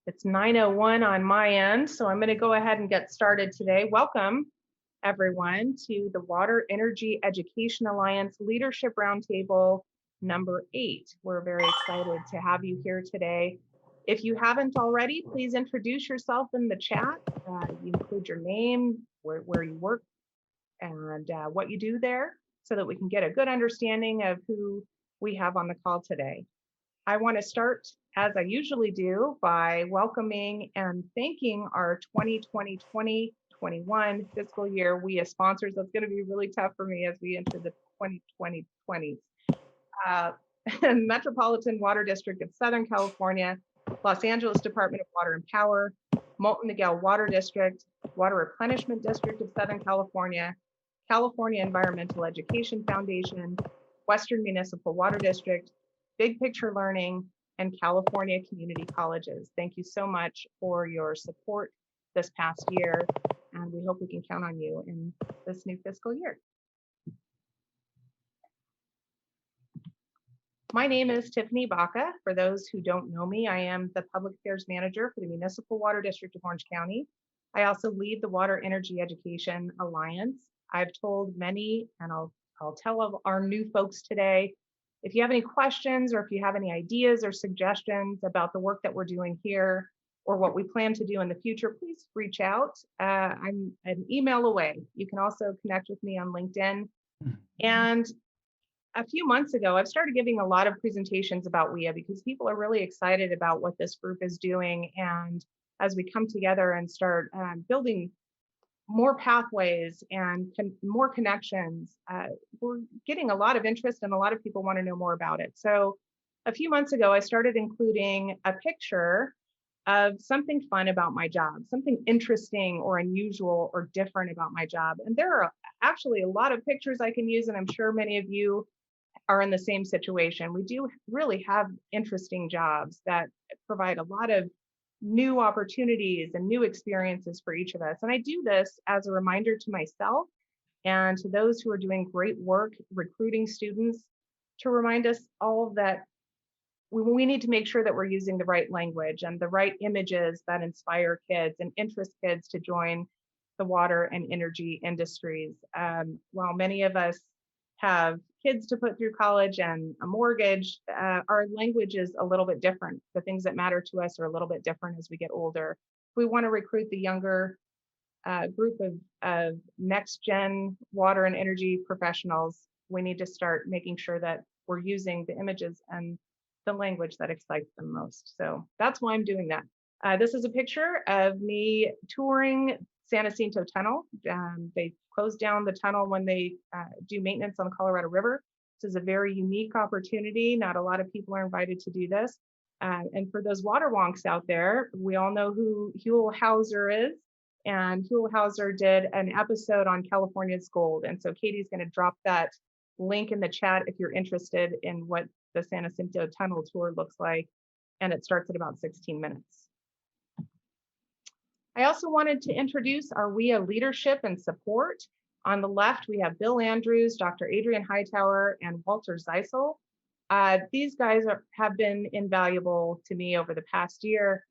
It's 9:01 on my end, so I'm going to go ahead and get started today. Welcome, everyone, to the Water Energy Education Alliance Leadership Roundtable number 8. We're very excited to have you here today. If you haven't already, please introduce yourself in the chat. You include your name, where you work, and what you do there, so that we can get a good understanding of who we have on the call today. I want to start, as I usually do, by welcoming and thanking our 2020-2021 fiscal year WEEA sponsors. That's going to be really tough for me as we enter the 2020s. Metropolitan Water District of Southern California, Los Angeles Department of Water and Power, Molten Miguel Water District, Water Replenishment District of Southern California, California Environmental Education Foundation, Western Municipal Water District, Big Picture Learning, and California Community Colleges. Thank you so much for your support this past year, and we hope we can count on you in this new fiscal year. My name is Tiffany Baca. For those who don't know me, I am the Public Affairs Manager for the Municipal Water District of Orange County. I also lead the Water Energy Education Alliance. I've told many, and I'll tell our new folks today, if you have any questions or if you have any ideas or suggestions about the work that we're doing here or what we plan to do in the future, please reach out. I'm an email away. You can also connect with me on LinkedIn. And a few months ago, I've started giving a lot of presentations about WEEA because people are really excited about what this group is doing. And as we come together and start building more pathways and more connections, we're getting a lot of interest and a lot of people want to know more about it. So a few months ago, I started including a picture of something fun about my job, something interesting or unusual or different about my job. And there are actually a lot of pictures I can use, and I'm sure many of you are in the same situation. We do really have interesting jobs that provide a lot of new opportunities and new experiences for each of us. And I do this as a reminder to myself and to those who are doing great work recruiting students, to remind us all that we need to make sure that we're using the right language and the right images that inspire kids and interest kids to join the water and energy industries. While many of us have kids to put through college and a mortgage, our language is a little bit different. The things that matter to us are a little bit different as we get older. If we want to recruit the younger group of next gen water and energy professionals, we need to start making sure that we're using the images and the language that excites them most. So that's why I'm doing that. This is a picture of me touring San Jacinto Tunnel. They close down the tunnel when they do maintenance on the Colorado River. This is a very unique opportunity. Not a lot of people are invited to do this. And for those water wonks out there, we all know who Huell Hauser is. And Huell Hauser did an episode on California's Gold. And so Katie's going to drop that link in the chat if you're interested in what the San Jacinto Tunnel tour looks like. And it starts at about 16 minutes. I also wanted to introduce our WEEA leadership and support. On the left, we have Bill Andrews, Dr. Adrian Hightower, and Walter Zeisel. These guys have been invaluable to me over the past year.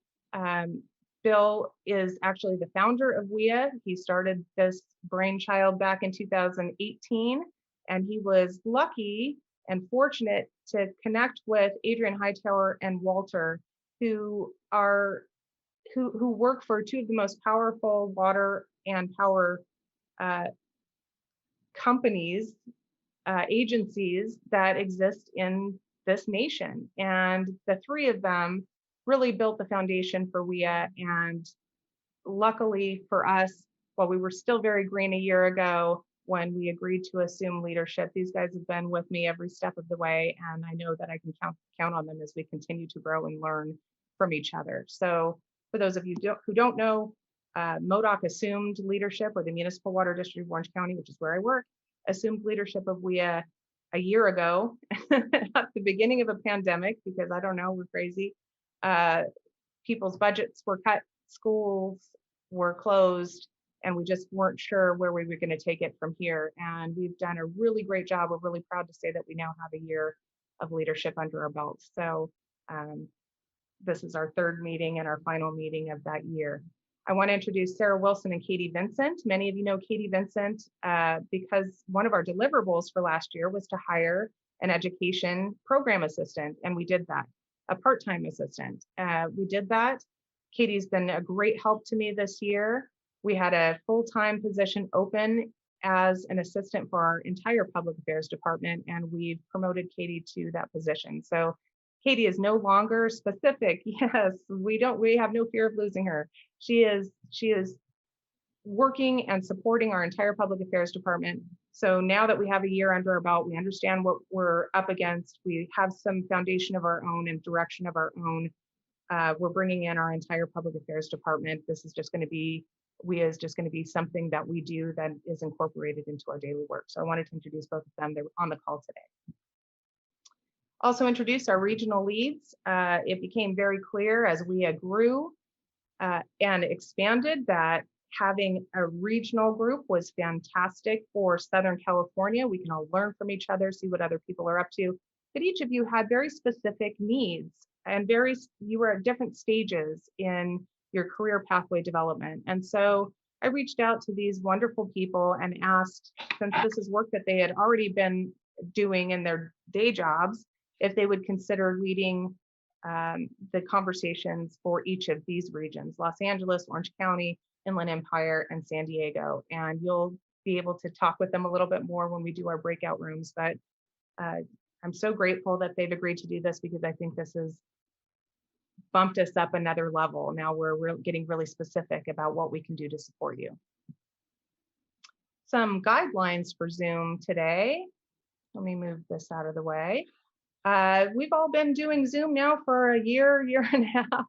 Bill is actually the founder of WEEA. He started this brainchild back in 2018, and he was lucky and fortunate to connect with Adrian Hightower and Walter, who work for two of the most powerful water and power companies, agencies that exist in this nation. And the three of them really built the foundation for WEEA. And luckily for us, while we were still very green a year ago, when we agreed to assume leadership, these guys have been with me every step of the way. And I know that I can count on them as we continue to grow and learn from each other. So for those of you who don't know, MODOC assumed leadership, or the Municipal Water District of Orange County, which is where I work, assumed leadership of WEEA a year ago at the beginning of a pandemic, because I don't know, we're crazy. People's budgets were cut, schools were closed, and we just weren't sure where we were going to take it from here. And we've done a really great job. We're really proud to say that we now have a year of leadership under our belts. So this is our third meeting and our final meeting of that year. I want to introduce Sarah Wilson and Katie Vincent. Many of you know Katie Vincent because one of our deliverables for last year was to hire an education program assistant, and we did that, a part-time assistant. We did that. Katie's been a great help to me this year. We had a full-time position open as an assistant for our entire public affairs department, and we've promoted Katie to that position. So Katie is no longer specific. Yes, we have no fear of losing her. She is working and supporting our entire public affairs department. So now that we have a year under our belt, we understand what we're up against. We have some foundation of our own and direction of our own. We're bringing in our entire public affairs department. This is just going to be, WEEA is just going to be something that we do that is incorporated into our daily work. So I wanted to introduce both of them. They're on the call today. Also introduce our regional leads. It became very clear as WEEA grew and expanded that having a regional group was fantastic for Southern California. We can all learn from each other, see what other people are up to. But each of you had very specific needs and you were at different stages in your career pathway development. And so I reached out to these wonderful people and asked, since this is work that they had already been doing in their day jobs, if they would consider leading the conversations for each of these regions, Los Angeles, Orange County, Inland Empire, and San Diego. And you'll be able to talk with them a little bit more when we do our breakout rooms. But I'm so grateful that they've agreed to do this because I think this has bumped us up another level. Now we're getting really specific about what we can do to support you. Some guidelines for Zoom today. Let me move this out of the way. We've all been doing Zoom now for a year and a half,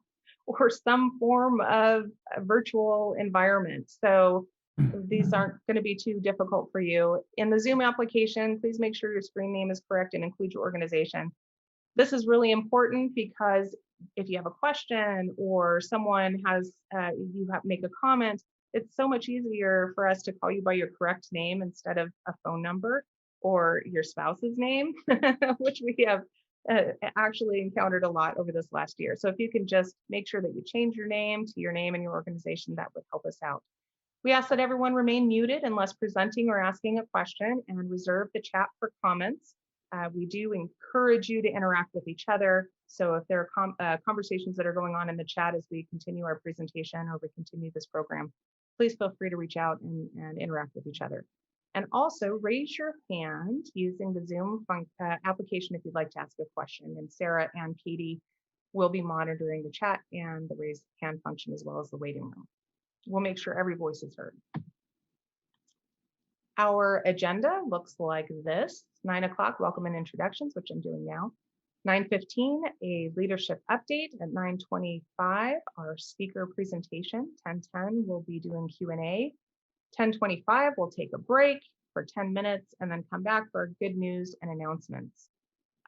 or some form of virtual environment. So these aren't going to be too difficult for you. In the Zoom application, please make sure your screen name is correct and include your organization. This is really important because if you have a question or someone has, make a comment, it's so much easier for us to call you by your correct name instead of a phone number or your spouse's name, which we have actually encountered a lot over this last year. So if you can just make sure that you change your name to your name and your organization, that would help us out. We ask that everyone remain muted unless presenting or asking a question, and reserve the chat for comments. We do encourage you to interact with each other. So if there are conversations that are going on in the chat as we continue our presentation or we continue this program, please feel free to reach out and interact with each other. And also raise your hand using the Zoom application if you'd like to ask a question. And Sarah and Katie will be monitoring the chat and the raise hand function as well as the waiting room. We'll make sure every voice is heard. Our agenda looks like this: 9 o'clock, welcome and introductions, which I'm doing now. 9:15, a leadership update. At 9:25, our speaker presentation. 10:10, we'll be doing Q&A. 10:25, we'll take a break for 10 minutes and then come back for good news and announcements.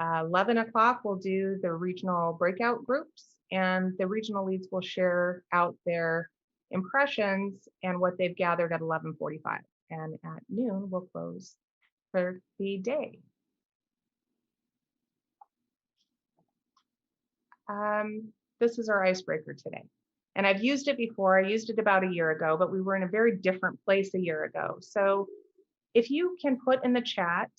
11 o'clock, we'll do the regional breakout groups, and the regional leads will share out their impressions and what they've gathered at 11:45. And at noon, we'll close for the day. This is our icebreaker today. And I've used it before. I used it about a year ago, but we were in a very different place a year ago. So if you can put in the chat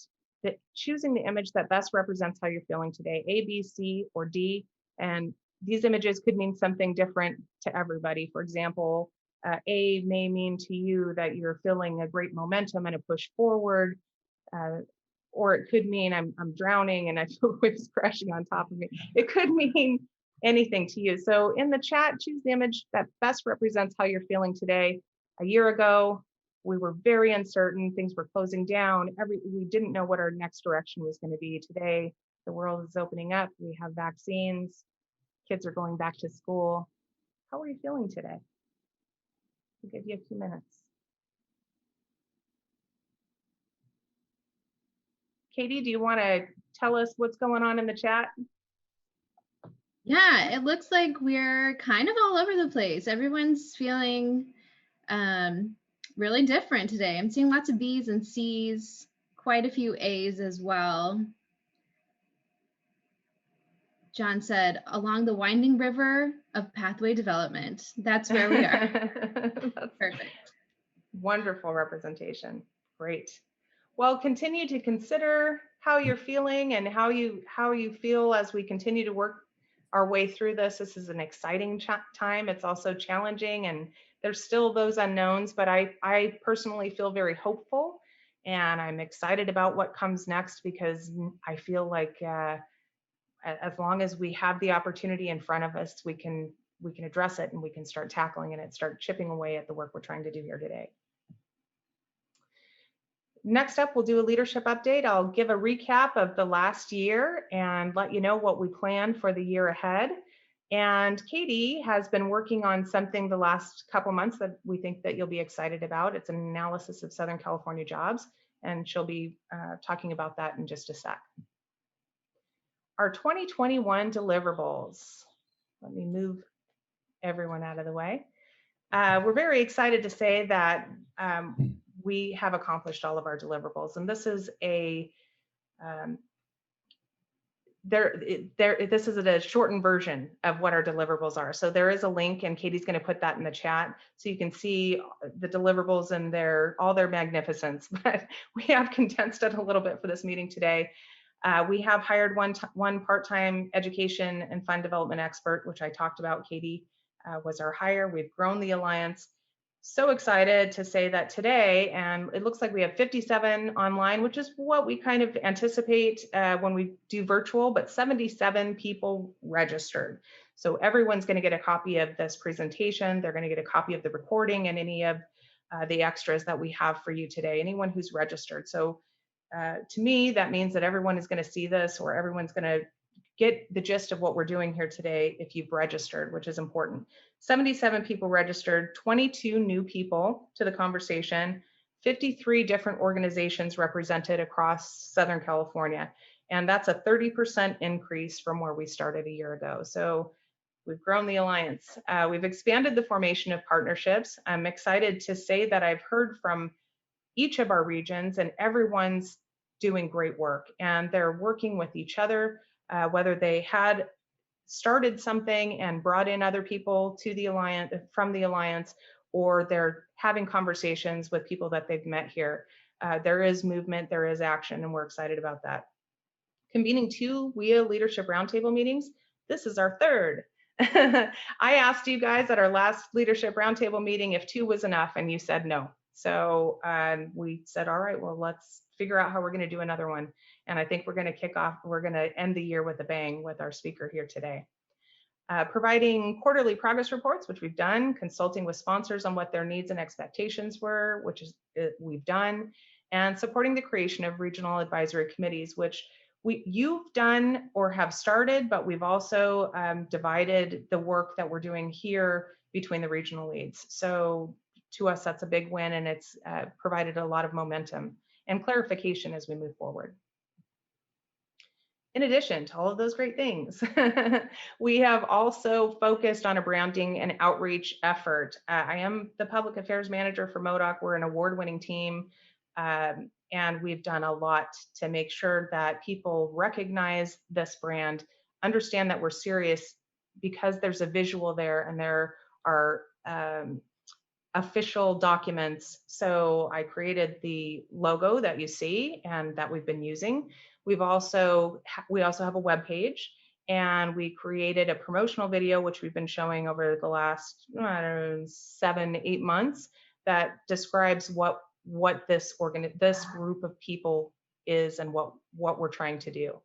that choosing the image that best represents how you're feeling today, A, B, C, or D, and these images could mean something different to everybody. For example, A may mean to you that you're feeling a great momentum and a push forward, or it could mean I'm drowning and I feel waves crashing on top of me. It could mean anything to you. So in the chat, choose the image that best represents how you're feeling today. A year ago, we were very uncertain. Things were closing down. We didn't know what our next direction was going to be. Today, the world is opening up. We have vaccines. Kids are going back to school. How are you feeling today? I'll give you a few minutes. Katie, do you want to tell us what's going on in the chat? Yeah, it looks like we're kind of all over the place. Everyone's feeling really different today. I'm seeing lots of B's and C's, quite a few A's as well. John said, along the winding river of pathway development. That's where we are. That's Perfect. wonderful representation. Great. Well, continue to consider how you're feeling and how you feel as we continue to work our way through this. This is an exciting time. It's also challenging, and there's still those unknowns, but I personally feel very hopeful, and I'm excited about what comes next, because I feel like as long as we have the opportunity in front of us, we can address it, and we can start tackling it and start chipping away at the work we're trying to do here today. Next up, we'll do a leadership update. I'll give a recap of the last year and let you know what we plan for the year ahead. And Katie has been working on something the last couple months that we think that you'll be excited about. It's an analysis of Southern California jobs, and she'll be talking about that in just a sec. Our 2021 deliverables. Let me move everyone out of the way. We're very excited to say that we have accomplished all of our deliverables, and this is a this is a shortened version of what our deliverables are. So there is a link, and Katie's going to put that in the chat so you can see the deliverables and all their magnificence. But we have condensed it a little bit for this meeting today. We have hired one part-time education and fund development expert, which I talked about. Katie was our hire. We've grown the Alliance. So excited to say that today, and it looks like we have 57 online, which is what we kind of anticipate when we do virtual, but 77 people registered. So everyone's going to get a copy of this presentation. They're going to get a copy of the recording and any of the extras that we have for you today, anyone who's registered. So to me, that means that everyone is going to see this, or everyone's going to get the gist of what we're doing here today if you've registered, which is important. 77 people registered, 22 new people to the conversation, 53 different organizations represented across Southern California. And that's a 30% increase from where we started a year ago. So we've grown the Alliance. We've expanded the formation of partnerships. I'm excited to say that I've heard from each of our regions, and everyone's doing great work, and they're working with each other, whether they had started something and brought in other people to the Alliance, from the Alliance, or they're having conversations with people that they've met here. There is movement, there is action, and we're excited about that. Convening 2 WEEA Leadership Roundtable meetings. This is our third. I asked you guys at our last Leadership Roundtable meeting if 2 was enough, and you said no. So we said, all right, well, let's figure out how we're going to do another one. And I think we're going to end the year with a bang with our speaker here today. Providing quarterly progress reports, which we've done, consulting with sponsors on what their needs and expectations were, which is we've done, and supporting the creation of regional advisory committees, which you've done or have started, but we've also divided the work that we're doing here between the regional leads. So to us, that's a big win, and it's provided a lot of momentum and clarification as we move forward. In addition to all of those great things, we have also focused on a branding and outreach effort. I am the public affairs manager for MODOC. We're an award-winning team, and we've done a lot to make sure that people recognize this brand, understand that we're serious because there's a visual there, and there are official documents. So I created the logo that you see and that we've been using. We also have a web page, and we created a promotional video, which we've been showing over the last 7-8 months, that describes what this group of people is and what we're trying to do.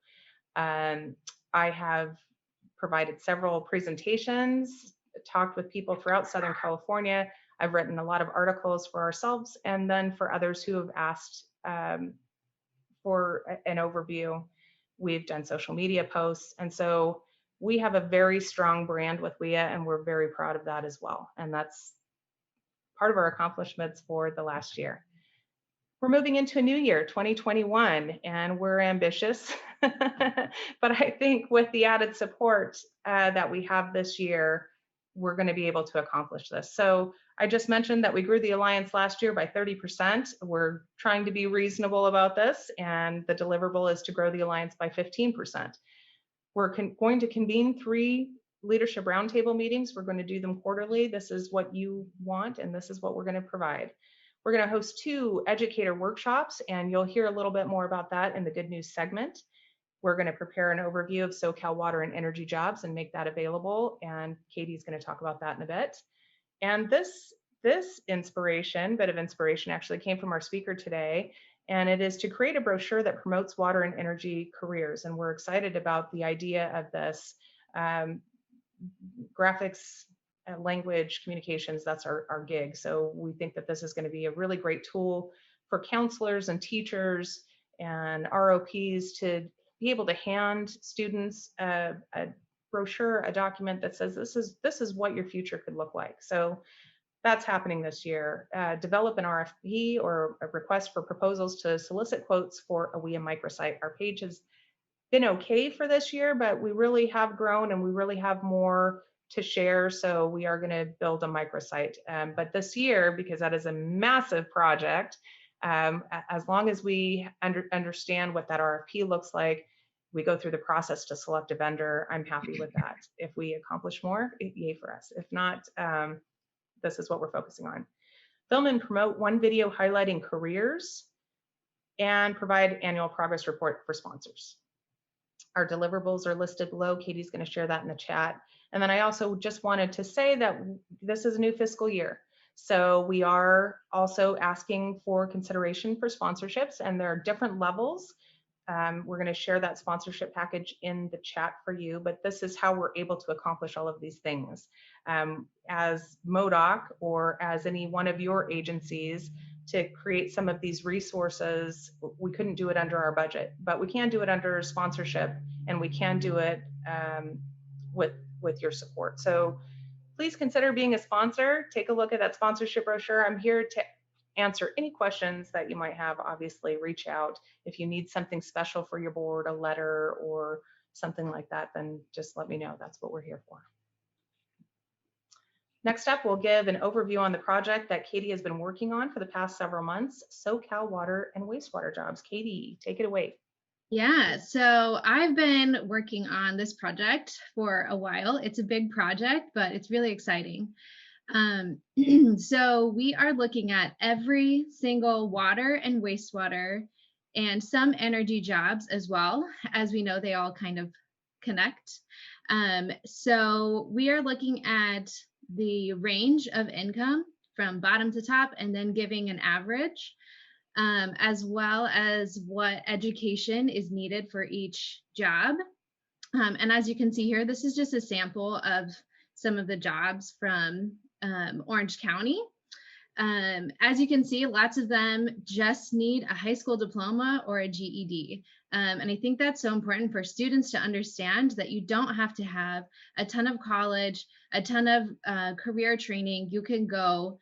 I have provided several presentations, talked with people throughout Southern California. I've written a lot of articles for ourselves and then for others who have asked for an overview. We've done social media posts. And so we have a very strong brand with WEEA, and we're very proud of that as well. And that's part of our accomplishments for the last year. We're moving into a new year, 2021, and we're ambitious. But I think with the added support that we have this year, we're going to be able to accomplish this. So I just mentioned that we grew the Alliance last year by 30%. We're trying to be reasonable about this, and the deliverable is to grow the Alliance by 15%. We're going to convene 3 leadership roundtable meetings. We're going to do them quarterly. This is what you want, and this is what we're going to provide. We're going to host 2 educator workshops, and you'll hear a little bit more about that in the good news segment. We're going to prepare an overview of SoCal water and energy jobs and make that available, and Katie's going to talk about that in a bit. And this bit of inspiration actually came from our speaker today, and it is to create a brochure that promotes water and energy careers. And we're excited about the idea of this. Graphics, language, communications, that's our gig. So we think that this is going to be a really great tool for counselors and teachers and ROPs to be able to hand students a brochure, a document that says this is what your future could look like. So that's happening this year. Develop an RFP or a request for proposals to solicit quotes for a WEEA microsite. Our page has been okay for this year, but we really have grown and we really have more to share. So we are going to build a microsite. But this year, because that is a massive project, as long as we understand what that RFP looks like, we go through the process to select a vendor, I'm happy with that. If we accomplish more, yay for us. If not, this is what we're focusing on. Film and promote 1 video highlighting careers and provide annual progress report for sponsors. Our deliverables are listed below. Katie's going to share that in the chat. And then I also just wanted to say that this is a new fiscal year. So we are also asking for consideration for sponsorships, and there are different levels. We're going to share that sponsorship package in the chat for you, but this is how we're able to accomplish all of these things. As MODOC or as any one of your agencies, to create some of these resources, we couldn't do it under our budget, but we can do it under sponsorship, and we can do it with your support. So please consider being a sponsor. Take a look at that sponsorship brochure. I'm here to answer any questions that you might have. Obviously, reach out. If you need something special for your board, a letter or something like that, then just let me know. That's what we're here for. Next up, we'll give an overview on the project that Katie has been working on for the past several months, SoCal water and wastewater jobs. Katie, take it away. Yeah, so I've been working on this project for a while. It's a big project, but it's really exciting. So we are looking at every single water and wastewater and some energy jobs as well. As we know, they all kind of connect. So we are looking at the range of income from bottom to top and then giving an average, as well as what education is needed for each job. And as you can see here, this is just a sample of some of the jobs from Orange County. As you can see, lots of them just need a high school diploma or a GED. And I think that's so important for students to understand that you don't have to have a ton of college, a ton of career training. You can go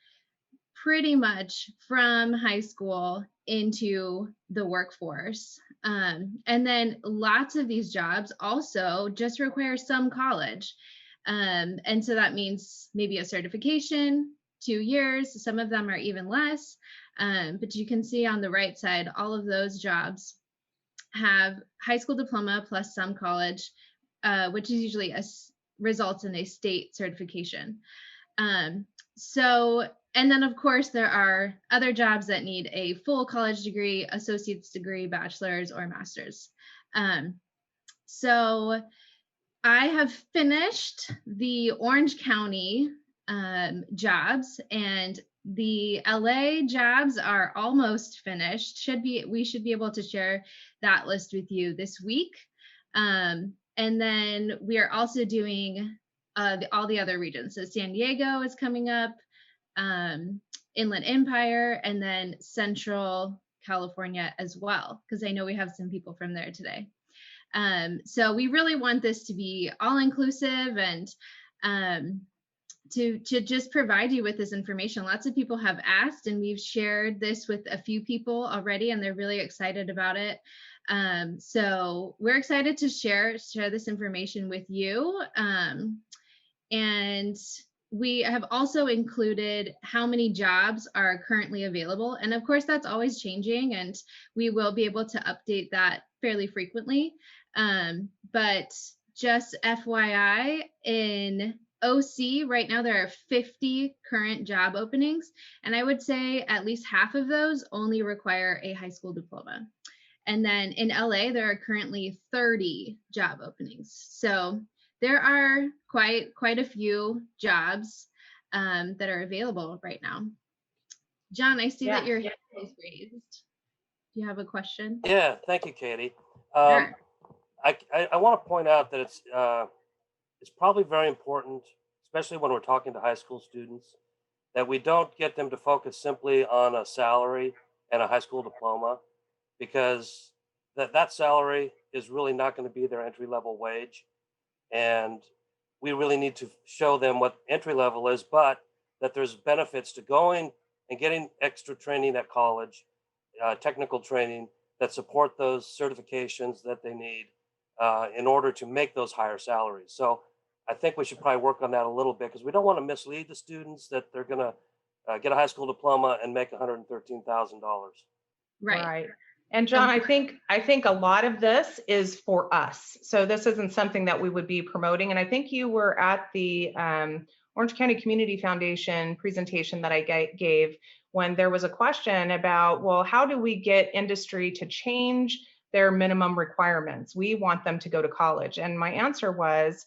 pretty much from high school into the workforce. And then lots of these jobs also just require some college. And so that means maybe a certification, 2 years, some of them are even less. But you can see on the right side, all of those jobs have high school diploma plus some college, which is usually results in a state certification. And then of course there are other jobs that need a full college degree, associate's degree, bachelor's or master's. So I have finished the Orange County jobs, and the LA jobs are almost finished. We should be able to share that list with you this week. And then we are also doing all the other regions. So San Diego is coming up, Inland Empire, and then Central California as well, because I know we have some people from there today. So we really want this to be all inclusive and to just provide you with this information. Lots of people have asked, and we've shared this with a few people already, and they're really excited about it. So we're excited to share this information with you. And we have also included how many jobs are currently available. And of course, that's always changing, and we will be able to update that fairly frequently. But just FYI, in OC right now there are 50 current job openings, and I would say at least half of those only require a high school diploma. And then in LA there are currently 30 job openings. So there are quite a few jobs that are available right now. John, I see that your hand is raised. Do you have a question? Yeah, thank you, Katie. Sure. I want to point out that it's probably very important, especially when we're talking to high school students, that we don't get them to focus simply on a salary and a high school diploma, because that salary is really not going to be their entry level wage, and we really need to show them what entry level is, but that there's benefits to going and getting extra training at college, technical training that support those certifications that they need in order to make those higher salaries. So I think we should probably work on that a little bit, because we don't want to mislead the students that they're going to get a high school diploma and make $113,000. Right. And John, I think a lot of this is for us. So this isn't something that we would be promoting. And I think you were at the Orange County Community Foundation presentation that I gave, when there was a question about, well, how do we get industry to change their minimum requirements? We want them to go to college. And my answer was,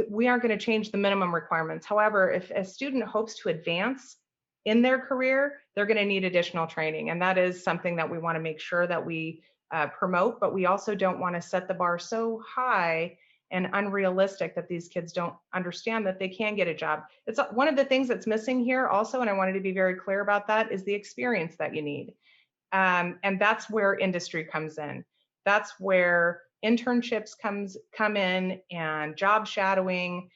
we aren't going to change the minimum requirements. However, if a student hopes to advance in their career, they're going to need additional training. And that is something that we want to make sure that we promote, but we also don't want to set the bar so high and unrealistic that these kids don't understand that they can get a job. It's one of the things that's missing here also, and I wanted to be very clear about that, is the experience that you need. And that's where industry comes in. That's where internships come in, and job shadowing.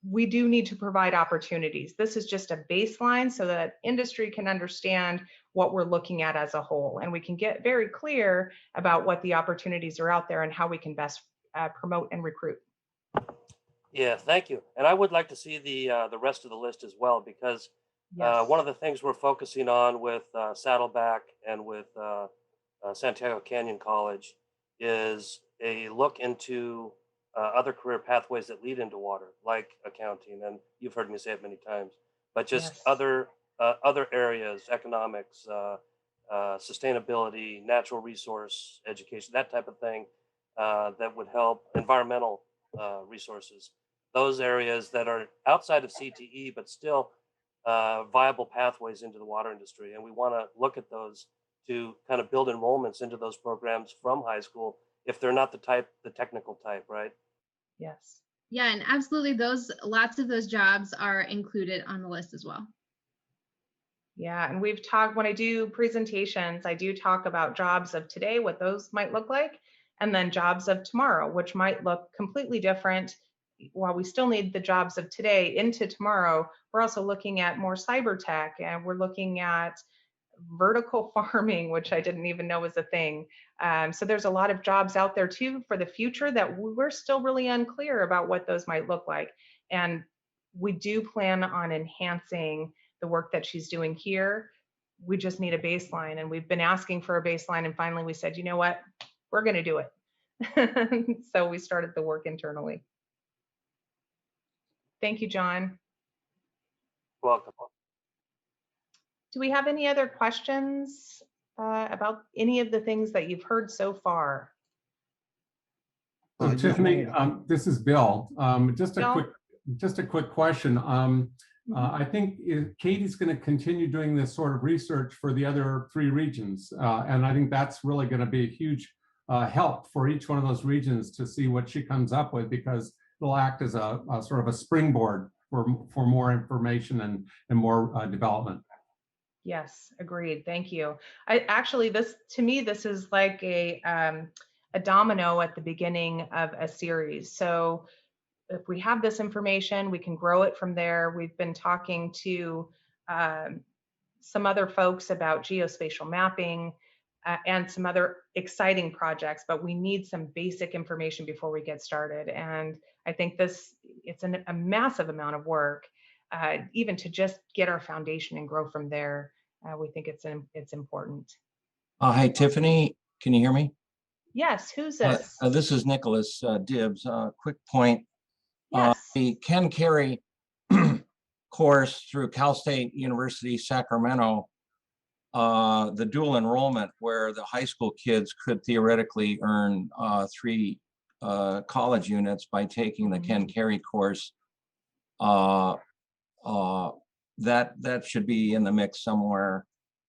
We do need to provide opportunities. This is just a baseline so that industry can understand what we're looking at as a whole, and we can get very clear about what the opportunities are out there and how we can best promote and recruit. Yeah, thank you. And I would like to see the rest of the list as well, because Yes. one of the things we're focusing on with Saddleback and with Santiago Canyon College is a look into other career pathways that lead into water, like accounting, and you've heard me say it many times, but just Yes. other areas, economics, sustainability, natural resource education, that type of thing, that would help environmental resources, those areas that are outside of CTE, but still viable pathways into the water industry. And we want to look at those to kind of build enrollments into those programs from high school, if they're not the technical type, right? Yes. Yeah, and absolutely, lots of those jobs are included on the list as well. Yeah, and we've talked, when I do presentations, I do talk about jobs of today, what those might look like, and then jobs of tomorrow, which might look completely different. While we still need the jobs of today into tomorrow, we're also looking at more cyber tech, and we're looking at vertical farming, which I didn't even know was a thing. So there's a lot of jobs out there too for the future that we're still really unclear about what those might look like. And we do plan on enhancing the work that she's doing here. We just need a baseline, and we've been asking for a baseline, and finally we said, you know what, we're going to do it. So we started the work internally. Thank you, John. Welcome. Do we have any other questions about any of the things that you've heard so far? So Tiffany, this is Bill. Just Bill? a quick question. I think Katie's going to continue doing this sort of research for the other 3 regions, and I think that's really going to be a huge help for each one of those regions to see what she comes up with, because it'll act as a sort of a springboard for more information and more development. Yes, agreed. Thank you. Actually, to me, this is like a domino at the beginning of a series. So if we have this information, we can grow it from there. We've been talking to some other folks about geospatial mapping and some other exciting projects, but we need some basic information before we get started. And I think it's a massive amount of work, even to just get our foundation and grow from there. We think it's important. Hi, Tiffany. Can you hear me? Yes, who's Uh, this? this is Nicholas Dibbs. Quick point. Yes. The Ken Carey course through Cal State University, Sacramento, the dual enrollment where the high school kids could theoretically earn 3 college units by taking the Ken Carey course. That should be in the mix somewhere,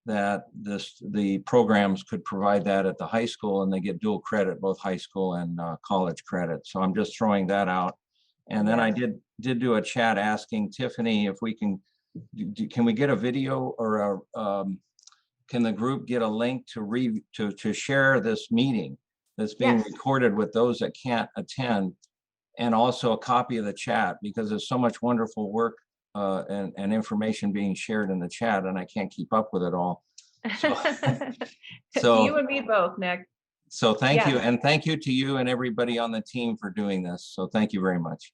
that the programs could provide that at the high school and they get dual credit, both high school and college credit. So I'm just throwing that out. And then I did do a chat asking Tiffany if we can we get a video or can the group get a link to share this meeting that's being recorded with those that can't attend, and also a copy of the chat, because there's so much wonderful work and information being shared in the chat, and I can't keep up with it all. So you and me both, Nick. So thank you, and thank you to you and everybody on the team for doing this. So thank you very much.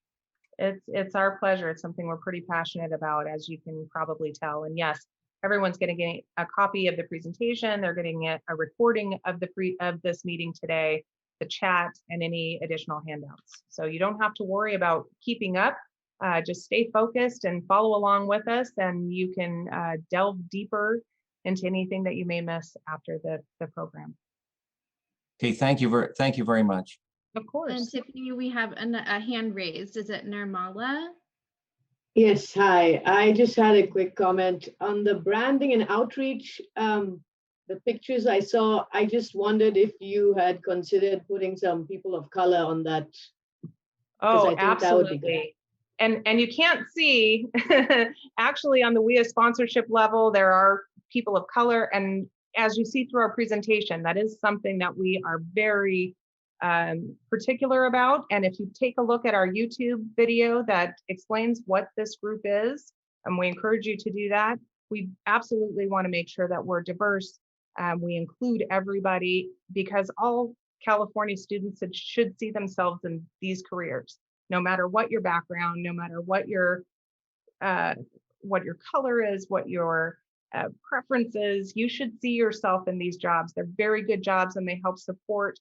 It's our pleasure. It's something we're pretty passionate about, as you can probably tell. And yes, everyone's going to get a copy of the presentation. They're getting a recording of this meeting today, the chat, and any additional handouts. So you don't have to worry about keeping up. Just stay focused and follow along with us, and you can delve deeper into anything that you may miss after the program. Okay, thank you very much. Of course. And Tiffany, we have a hand raised. Is it Nirmala? Yes, hi. I just had a quick comment on the branding and outreach. The pictures I saw, I just wondered if you had considered putting some people of color on that. Oh, absolutely. And you can't see, actually on the WEEA sponsorship level, there are people of color. And as you see through our presentation, that is something that we are very particular about. And if you take a look at our YouTube video that explains what this group is, and we encourage you to do that, we absolutely want to make sure that we're diverse. We include everybody, because all California students should see themselves in these careers, no matter what your background, no matter what your color is, what your preference is. You should see yourself in these jobs. They're very good jobs, and they help support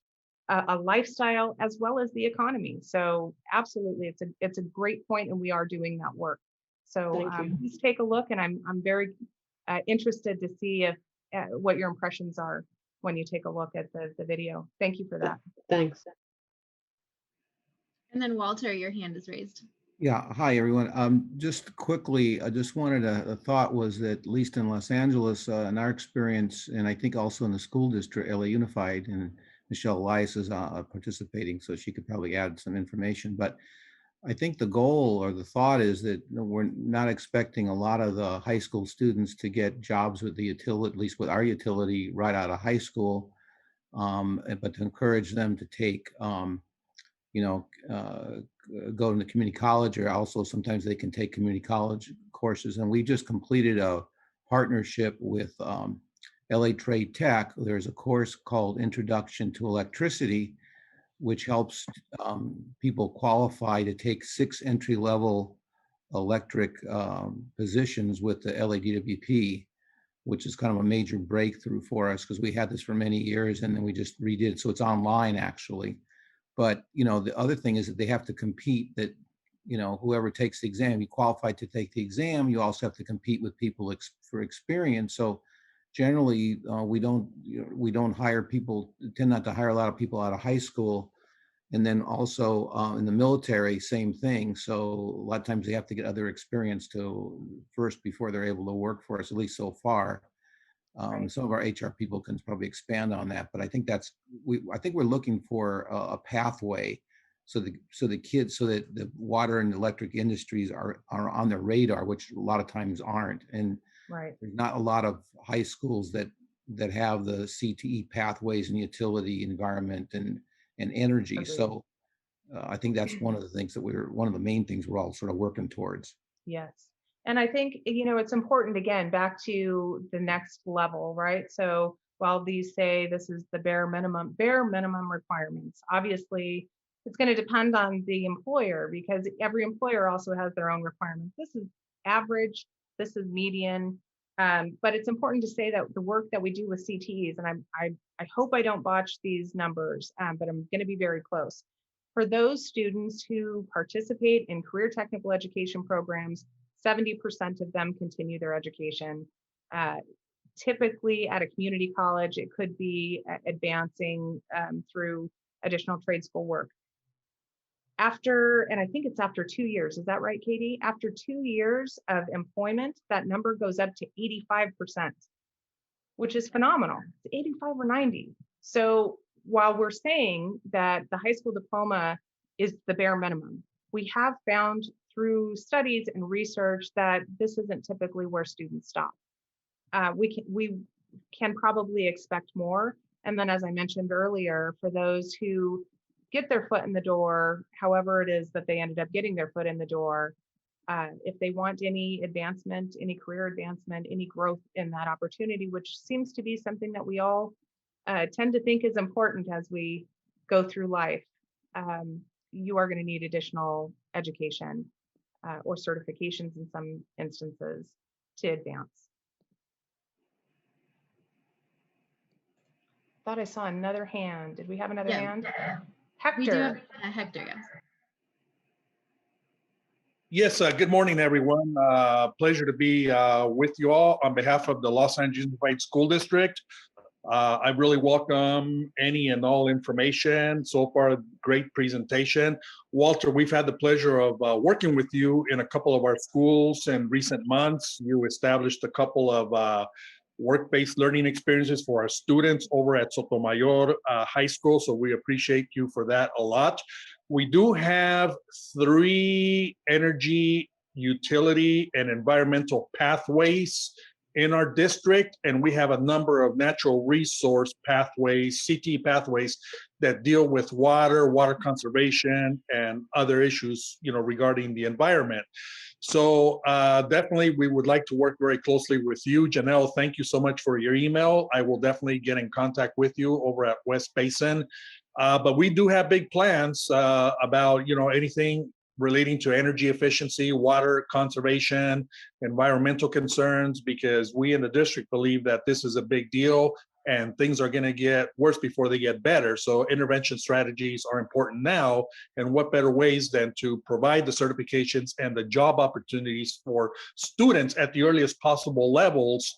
a lifestyle as well as the economy. So absolutely, it's a great point, and we are doing that work. So please take a look, and I'm very interested to see if what your impressions are when you take a look at the video. Thank you for that. Thanks. And then Walter, your hand is raised. Yeah, hi everyone. Just quickly, I just wanted a thought was that at least in Los Angeles, in our experience, and I think also in the school district, LA Unified, and Michelle Elias is participating, so she could probably add some information. But I think the goal or the thought is that we're not expecting a lot of the high school students to get jobs with the utility, at least with our utility, right out of high school, but to encourage them to take, go into community college, or also sometimes they can take community college courses. And we just completed a partnership with LA Trade Tech. There's a course called Introduction to Electricity, which helps people qualify to take 6 entry-level electric positions with the LADWP, which is kind of a major breakthrough for us, because we had this for many years and then we just redid it. So it's online actually. But, the other thing is that they have to compete, that, whoever takes the exam, you qualified to take the exam, you also have to compete with people for experience. So generally, we don't hire people, tend not to hire a lot of people out of high school. And then also in the military, same thing. So a lot of times they have to get other experience first before they're able to work for us, at least so far. Some of our HR people can probably expand on that, but I think I think we're looking for a pathway so the kids, so that the water and electric industries are on their radar, which a lot of times aren't. And there's not a lot of high schools that have the CTE pathways and utility, environment, and energy. Agreed. So I think that's one of the things that one of the main things we're all sort of working towards. Yes. And I think, it's important, again, back to the next level, right? So while these say this is the bare minimum requirements, obviously it's going to depend on the employer, because every employer also has their own requirements. This is average, this is median, But it's important to say that the work that we do with CTEs, and I hope I don't botch these numbers, but I'm going to be very close. For those students who participate in career technical education programs, 70% of them continue their education. Typically at a community college, it could be advancing through additional trade school work. After, and I think it's after 2 years, is that right, Katie? After 2 years of employment, that number goes up to 85%, which is phenomenal. It's 85 or 90. So while we're saying that the high school diploma is the bare minimum, we have found through studies and research that this isn't typically where students stop. We can probably expect more. And then, as I mentioned earlier, for those who get their foot in the door, however it is that they ended up getting their foot in the door, if they want any advancement, any career advancement, any growth in that opportunity, which seems to be something that we all tend to think is important as we go through life, you are going to need additional education or certifications in some instances to advance. Thought I saw another hand. Did we have another hand? Hector. We do have Hector, yes. Yes, good morning, everyone. Pleasure to be with you all on behalf of the Los Angeles Unified School District. I really welcome any and all information. So far, great presentation. Walter, we've had the pleasure of working with you in a couple of our schools in recent months. You established a couple of work-based learning experiences for our students over at Sotomayor High School. So we appreciate you for that a lot. We do have 3 energy, utility, and environmental pathways in our district, and we have a number of natural resource pathways, CT pathways, that deal with water, water conservation, and other issues, regarding the environment. So definitely, we would like to work very closely with you. Janelle, thank you so much for your email. I will definitely get in contact with you over at West Basin. But we do have big plans about, anything relating to energy efficiency, water conservation, environmental concerns, because we in the district believe that this is a big deal and things are going to get worse before they get better. So intervention strategies are important now. And what better ways than to provide the certifications and the job opportunities for students at the earliest possible levels.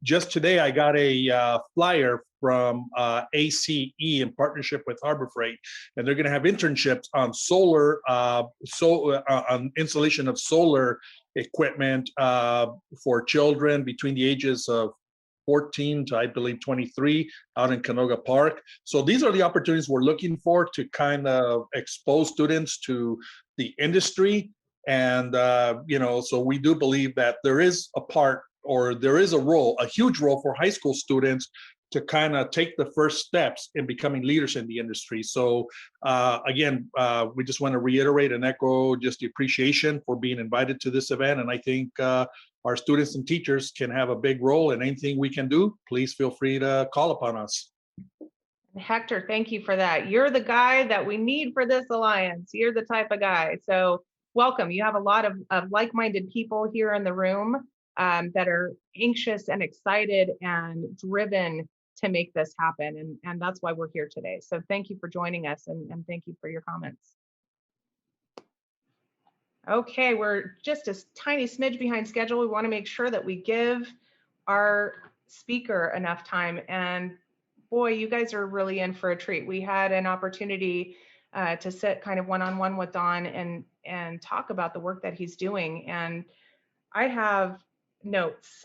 Just today I got a flyer from ACE in partnership with Harbor Freight, and they're going to have internships on solar, on installation of solar equipment for children between the ages of 14 to, I believe, 23 out in Canoga Park. So these are the opportunities we're looking for to kind of expose students to the industry. And, so we do believe that there is a part, or there is a role, a huge role for high school students to kind of take the first steps in becoming leaders in the industry. So again, we just want to reiterate and echo just the appreciation for being invited to this event. And I think our students and teachers can have a big role in anything we can do. Please feel free to call upon us. Hector, thank you for that. You're the guy that we need for this alliance. You're the type of guy. So welcome. You have a lot of like-minded people here in the room that are anxious and excited and driven to make this happen. And that's why we're here today. So thank you for joining us, and thank you for your comments. Okay, we're just a tiny smidge behind schedule. We want to make sure that we give our speaker enough time. And boy, you guys are really in for a treat. We had an opportunity to sit kind of one-on-one with Don and talk about the work that he's doing. And I have notes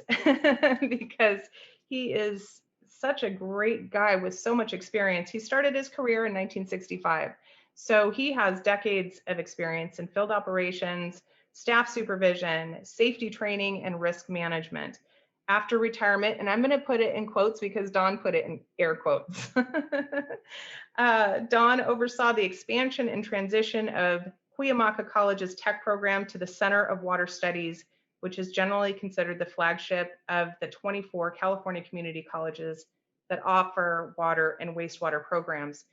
because he is such a great guy with so much experience. He started his career in 1965. So he has decades of experience in field operations, staff supervision, safety training, and risk management. After retirement, and I'm going to put it in quotes because Don put it in air quotes. Don oversaw the expansion and transition of Cuyamaca College's tech program to the Center of Water Studies, which is generally considered the flagship of the 24 California community colleges that offer water and wastewater programs.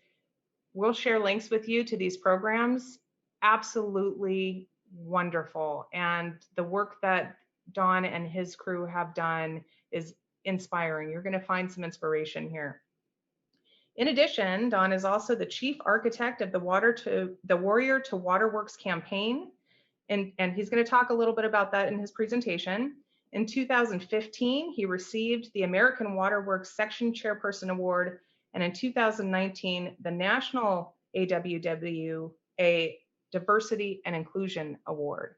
We'll share links with you to these programs. Absolutely wonderful. And the work that Don and his crew have done is inspiring. You're going to find some inspiration here. In addition, Don is also the chief architect of the Warrior to Waterworks campaign. And he's going to talk a little bit about that in his presentation. In 2015, he received the American Waterworks Section Chairperson Award, and in 2019, the National AWWA Diversity and Inclusion Award,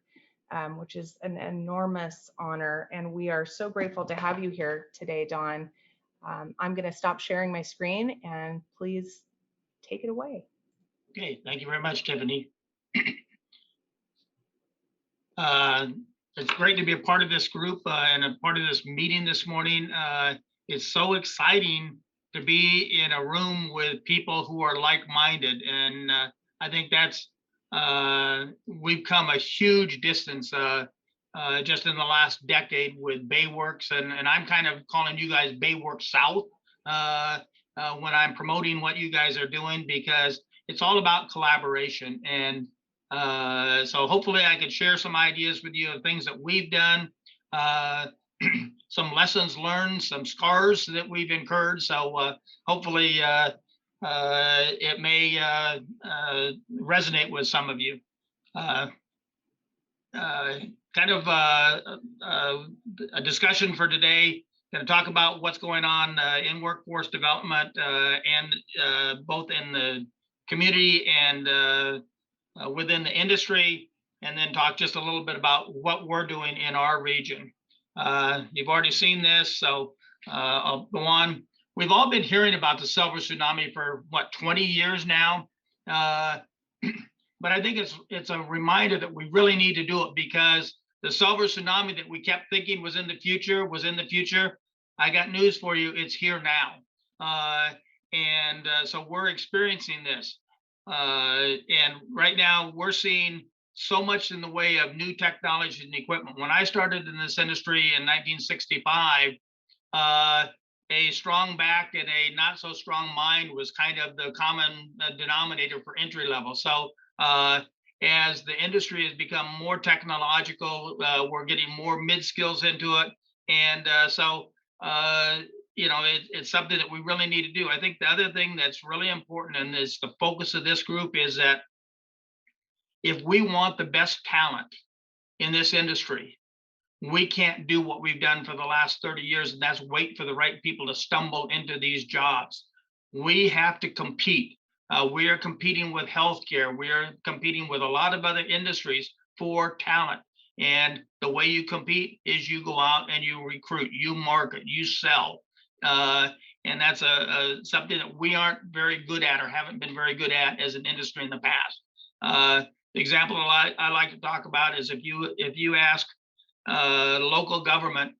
which is an enormous honor. And we are so grateful to have you here today, Don. I'm going to stop sharing my screen, and please take it away. Okay, thank you very much, Tiffany. It's great to be a part of this group and a part of this meeting this morning. It's so exciting to be in a room with people who are like-minded, and I think that's we've come a huge distance just in the last decade with Bayworks, and I'm kind of calling you guys Bayworks South when I'm promoting what you guys are doing, because it's all about collaboration. And so hopefully I can share some ideas with you of things that we've done, some lessons learned, some scars that we've incurred. So hopefully it may resonate with some of you. Kind of a discussion for today, going to talk about what's going on in workforce development and both in the community and within the industry, and then talk just a little bit about what we're doing in our region. You've already seen this, so I'll go on. We've all been hearing about the silver tsunami for what, 20 years now? But I think it's a reminder that we really need to do it, because the silver tsunami that we kept thinking was in the future. I got news for you, it's here now. So we're experiencing this. And right now we're seeing so much in the way of new technology and equipment. When I started in this industry in 1965, a strong back and a not so strong mind was kind of the common denominator for entry level. So as the industry has become more technological, we're getting more mid skills into it. And you know, it's something that we really need to do. I think the other thing that's really important, and is the focus of this group, is that if we want the best talent in this industry, we can't do what we've done for the last 30 years, and that's wait for the right people to stumble into these jobs. We have to compete. We are competing with healthcare. We are competing with a lot of other industries for talent. And the way you compete is you go out and you recruit, you market, you sell. And that's something that we aren't very good at, or haven't been very good at as an industry in the past. The example I like to talk about is if you ask local government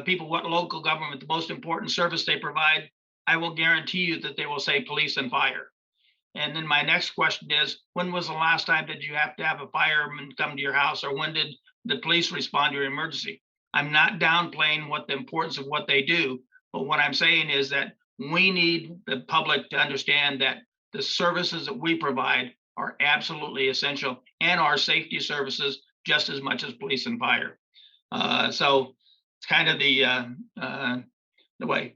people what local government, the most important service they provide, I will guarantee you that they will say police and fire. And then my next question is, when was the last time did you have to have a fireman come to your house, or when did the police respond to your emergency? I'm not downplaying what the importance of what they do, but what I'm saying is that we need the public to understand that the services that we provide are absolutely essential, and our safety services just as much as police and fire. So it's kind of the way.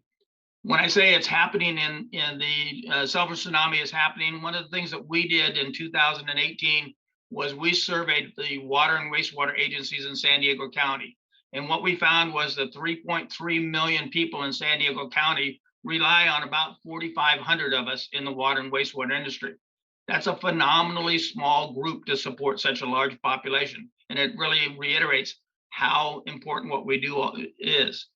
When I say it's happening in the silver tsunami is happening, one of the things that we did in 2018 was we surveyed the water and wastewater agencies in San Diego County. And what we found was that 3.3 million people in San Diego County rely on about 4,500 of us in the water and wastewater industry. That's a phenomenally small group to support such a large population. And it really reiterates how important what we do is.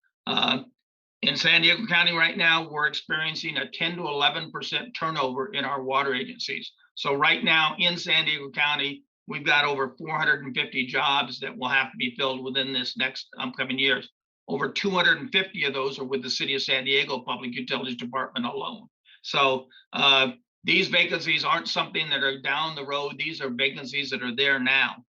In San Diego County right now, we're experiencing a 10 to 11% turnover in our water agencies. So right now in San Diego County, we've got over 450 jobs that will have to be filled within this next upcoming years. Over 250 of those are with the City of San Diego Public Utilities Department alone. So these vacancies aren't something that are down the road. These are vacancies that are there now.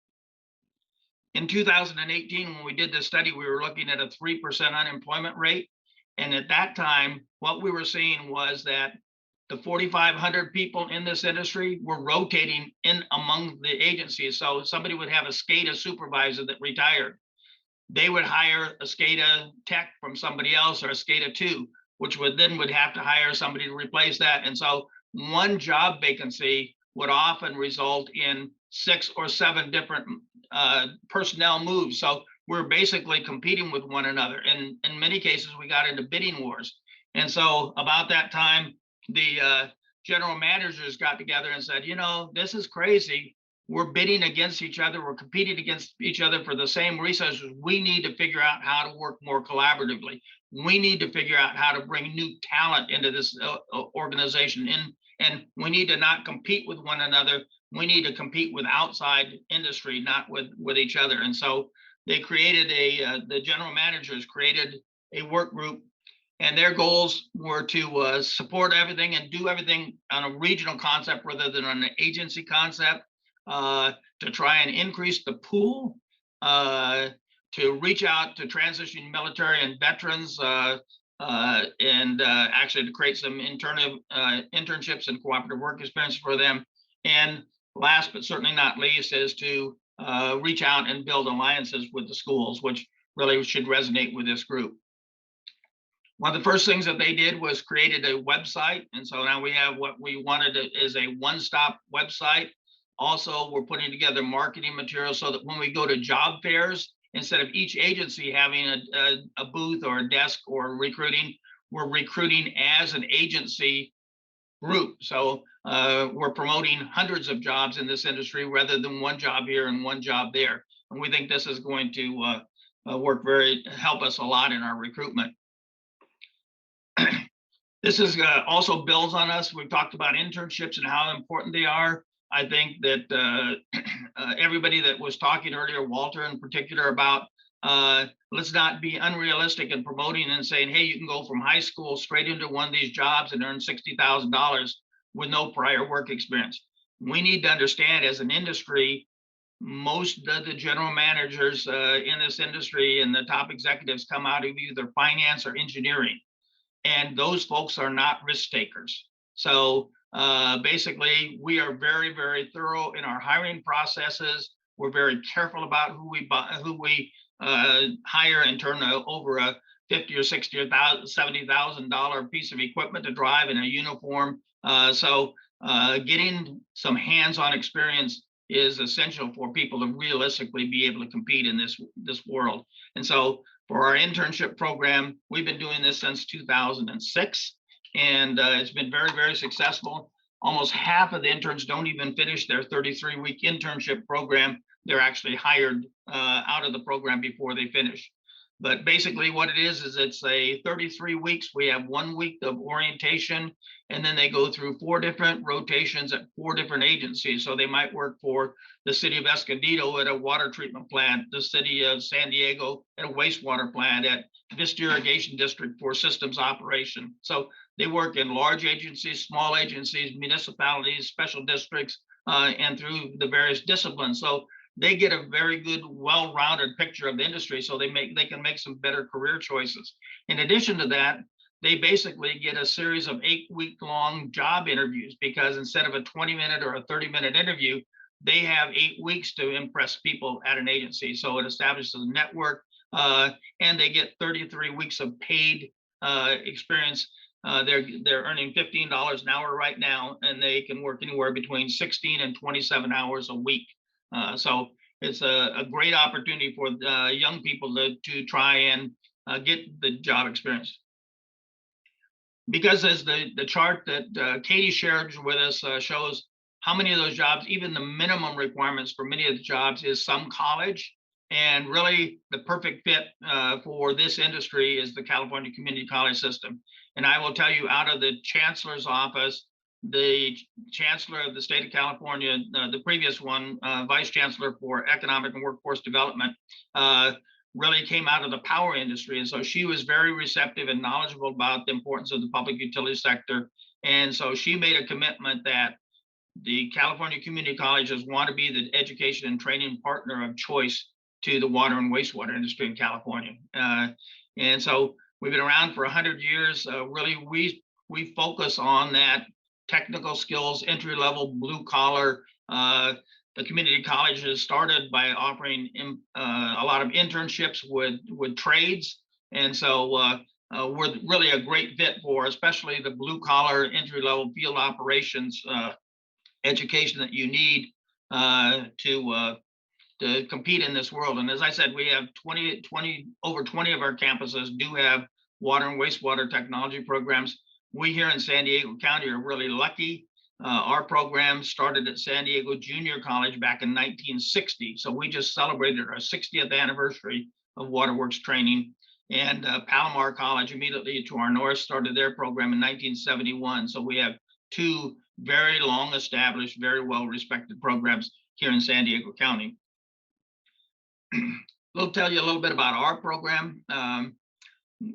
In 2018, when we did this study, we were looking at a 3% unemployment rate. And at that time, what we were seeing was that the 4,500 people in this industry were rotating in among the agencies. So somebody would have a SCADA supervisor that retired. they would hire a SCADA tech from somebody else, or a SCADA 2, which would have to hire somebody to replace that. And so one job vacancy would often result in 6 or 7 different personnel moves. So we're basically competing with one another. And in many cases, we got into bidding wars. And so about that time, the general managers got together and said, you know, this is crazy. We're bidding against each other. We're competing against each other for the same resources. We need to figure out how to work more collaboratively. We need to figure out how to bring new talent into this organization. And we need to not compete with one another. We need to compete with outside industry, not with each other. And so they created the general managers created a work group, and their goals were to support everything and do everything on a regional concept rather than on an agency concept, to try and increase the pool, to reach out to transitioning military and veterans, and actually to create some internships and cooperative work experience for them. And last but certainly not least is to reach out and build alliances with the schools, which really should resonate with this group. One of the first things that they did was created a website. And so now we have what we wanted is a one-stop website. Also, we're putting together marketing materials so that when we go to job fairs, instead of each agency having a booth or a desk or recruiting, we're recruiting as an agency group. So we're promoting hundreds of jobs in this industry rather than one job here and one job there. And we think this is going to help us a lot in our recruitment. This is also builds on us. We've talked about internships and how important they are. I think that everybody that was talking earlier, Walter in particular, about let's not be unrealistic in promoting and saying, hey, you can go from high school straight into one of these jobs and earn $60,000 with no prior work experience. We need to understand as an industry, most of the general managers in this industry and the top executives come out of either finance or engineering. And those folks are not risk takers. So basically, we are very, very thorough in our hiring processes. We're very careful about who we hire and turn over a $50,000 or $60,000 or $70,000 piece of equipment to drive in a uniform. So getting some hands-on experience is essential for people to realistically be able to compete in this world. And so for our internship program, we've been doing this since 2006, and it's been very, very successful. Almost half of the interns don't even finish their 33-week internship program. They're actually hired out of the program before they finish. But basically what it is it's a 33 weeks. We have 1 week of orientation, and then they go through 4 different rotations at 4 different agencies. So they might work for the city of Escondido at a water treatment plant, the city of San Diego at a wastewater plant, at Vista Irrigation District for systems operation. So they work in large agencies, small agencies, municipalities, special districts, and through the various disciplines. So they get a very good, well-rounded picture of the industry, so they can make some better career choices. In addition to that, they basically get a series of 8-week-long job interviews, because instead of a 20-minute or a 30-minute interview, they have 8 weeks to impress people at an agency. So it establishes a network, and they get 33 weeks of paid experience. They're earning $15 an hour right now, and they can work anywhere between 16 and 27 hours a week. So it's a great opportunity for young people to try and get the job experience. Because as the chart that Katie shared with us shows how many of those jobs, even the minimum requirements for many of the jobs is some college. And really the perfect fit for this industry is the California Community College system. And I will tell you, out of the chancellor's office, the chancellor of the state of California, the previous one, vice chancellor for economic and workforce development, really came out of the power industry. And so she was very receptive and knowledgeable about the importance of the public utility sector. And so she made a commitment that the California Community Colleges want to be the education and training partner of choice to the water and wastewater industry in California. And so we've been around for 100 years. Really, we focus on that technical skills, entry-level, blue-collar the community college has started by offering a lot of internships with trades. And so we're really a great fit for especially the blue collar entry level field operations education that you need to compete in this world. And as I said, we have over 20 of our campuses do have water and wastewater technology programs. We here in San Diego County are really lucky. Our program started at San Diego Junior College back in 1960. So we just celebrated our 60th anniversary of waterworks training. And Palomar College, immediately to our north, started their program in 1971. So we have two very long established, very well respected programs here in San Diego County. We'll tell you a little bit about our program.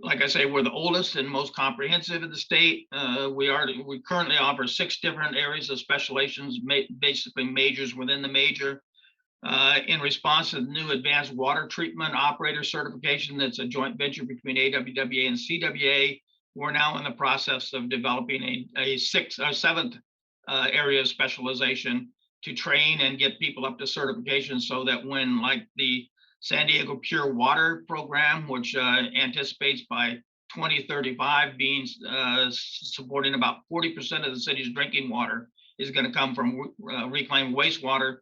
Like I say, we're the oldest and most comprehensive in the state. We currently offer 6 different areas of specializations, basically majors within the major. In response to the new advanced water treatment operator certification, that's a joint venture between AWWA and CWA, we're now in the process of developing a 6th or 7th area of specialization to train and get people up to certification, so that when, like the San Diego Pure Water program, which anticipates by 2035 being supporting about 40% of the city's drinking water is going to come from reclaimed wastewater.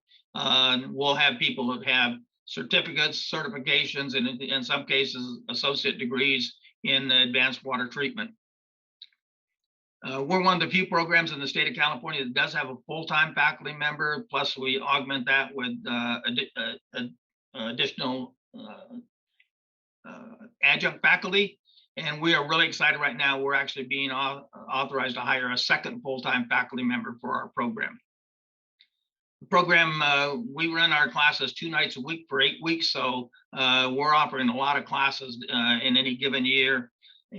We'll have people that have certificates, certifications, and in some cases, associate degrees in advanced water treatment. We're one of the few programs in the state of California that does have a full-time faculty member, plus we augment that with additional adjunct faculty. And we are really excited right now. We're actually being authorized to hire a 2nd full-time faculty member for our program. The program, we run our classes 2 nights a week for 8 weeks. So we're offering a lot of classes in any given year.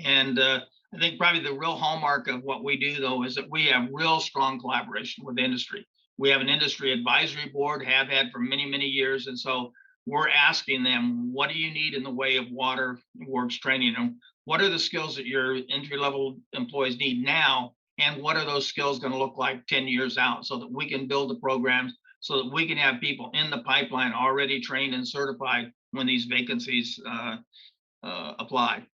And I think probably the real hallmark of what we do, though, is that we have real strong collaboration with industry. We have an industry advisory board, have had for many, many years. And so we're asking them, what do you need in the way of water works training? And what are the skills that your entry-level employees need now? And what are those skills going to look like 10 years out, so that we can build the programs, so that we can have people in the pipeline already trained and certified when these vacancies apply.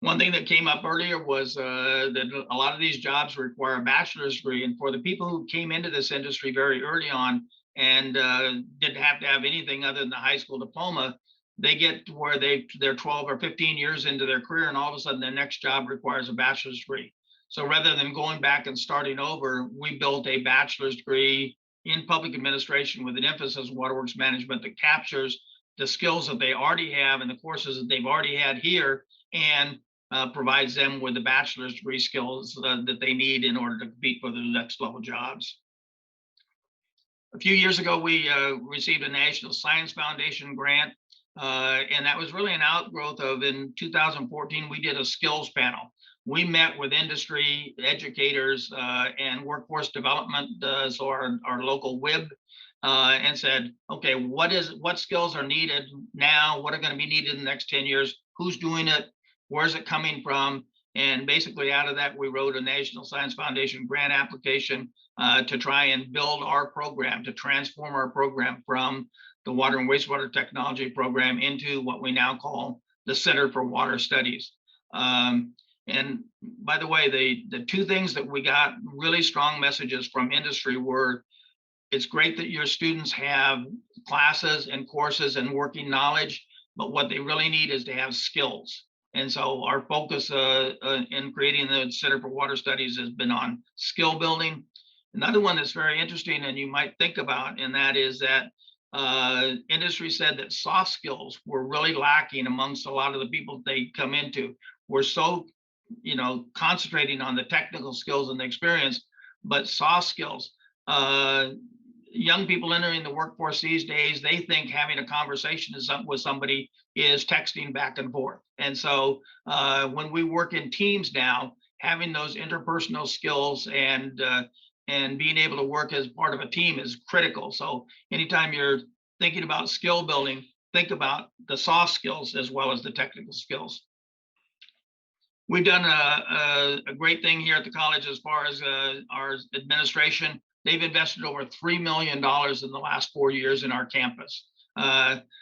One thing that came up earlier was that a lot of these jobs require a bachelor's degree. And for the people who came into this industry very early on and didn't have to have anything other than the high school diploma, they get to where they're 12 or 15 years into their career, and all of a sudden their next job requires a bachelor's degree. So rather than going back and starting over, we built a bachelor's degree in public administration with an emphasis on waterworks management that captures the skills that they already have and the courses that they've already had here, and provides them with the bachelor's degree skills that they need in order to compete for the next level jobs. A few years ago, we received a National Science Foundation grant, and that was really an outgrowth of, in 2014, we did a skills panel. We met with industry, educators, and workforce development, so our local WIB, and said, okay, what skills are needed now? What are going to be needed in the next 10 years? Who's doing it? Where's it coming from? And basically out of that, we wrote a National Science Foundation grant application to try and build our program, to transform our program from the water and wastewater technology program into what we now call the Center for Water Studies. And by the way, the 2 things that we got really strong messages from industry were, it's great that your students have classes and courses and working knowledge, but what they really need is to have skills. And so our focus in creating the Center for Water Studies has been on skill building. Another one that's very interesting and you might think about, and that is that industry said that soft skills were really lacking amongst a lot of the people they come into. We're so, concentrating on the technical skills and the experience, but soft skills. Young people entering the workforce these days, they think having a conversation with somebody is texting back and forth. And so when we work in teams now, having those interpersonal skills and being able to work as part of a team is critical. So anytime you're thinking about skill building, think about the soft skills as well as the technical skills. We've done a great thing here at the college as far as our administration. they've invested over $3 million in the last 4 years in our campus.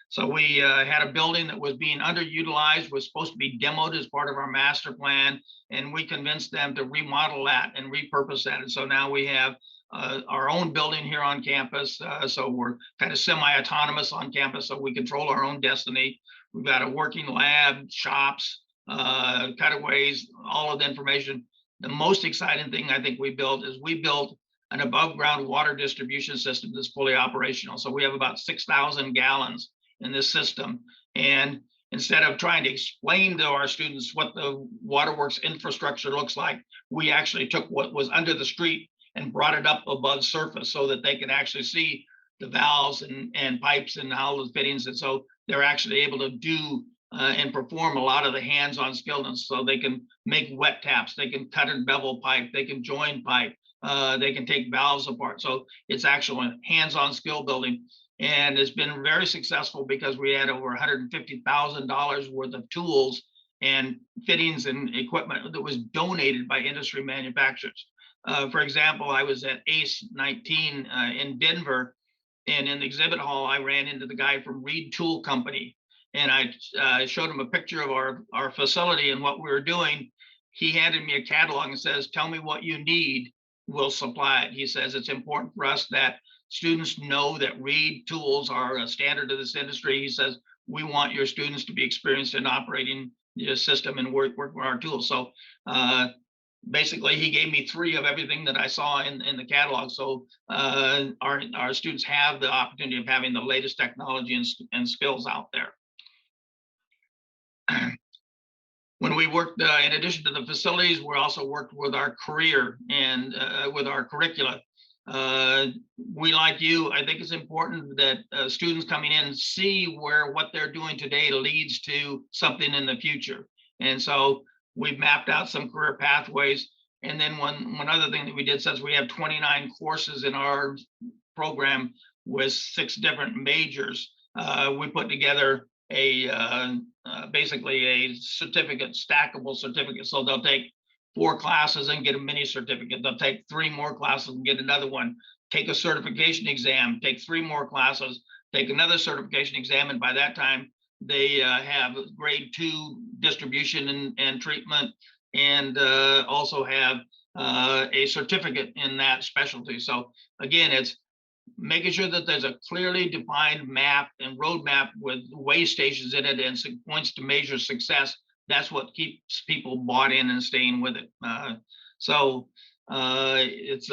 So we had a building that was being underutilized, was supposed to be demoed as part of our master plan, and we convinced them to remodel that and repurpose that. And so now we have our own building here on campus. So we're kind of semi-autonomous on campus, so we control our own destiny. We've got a working lab, shops, cutaways, all of the information. The most exciting thing I think we built an above ground water distribution system that's fully operational. So we have about 6,000 gallons in this system. And instead of trying to explain to our students what the waterworks infrastructure looks like, we actually took what was under the street and brought it up above surface so that they can actually see the valves and pipes and all the fittings. And so they're actually able to do and perform a lot of the hands-on skills. So they can make wet taps, they can cut and bevel pipe, they can join pipe, they can take valves apart. So it's actual hands-on skill building. And it's been very successful because we had over $150,000 worth of tools and fittings and equipment that was donated by industry manufacturers. For example, I was at ACE 19 in Denver, and in the exhibit hall, I ran into the guy from Reed Tool Company, and I showed him a picture of our facility and what we were doing. He handed me a catalog and says, "Tell me what you need, we'll supply it." He says, "It's important for us that students know that Reed tools are a standard of this industry." He says, "We want your students to be experienced in operating the system and work with our tools." So basically, he gave me 3 of everything that I saw in the catalog. So our students have the opportunity of having the latest technology and skills out there. When we worked, in addition to the facilities, we also worked with our career and with our curricula. We, like you, I think it's important that students coming in see where what they're doing today leads to something in the future. And so we've mapped out some career pathways. And then one other thing that we did, since we have 29 courses in our program with 6 different majors, we put together basically a certificate, stackable certificate. So they'll take 4 classes and get a mini certificate. They'll take 3 more classes and get another one, take a certification exam, take 3 more classes, take another certification exam. And by that time, they have grade 2 distribution and treatment, and also have a certificate in that specialty. So again, it's making sure that there's a clearly defined map and roadmap with way stations in it and points to measure success. That's what keeps people bought in and staying with it. It's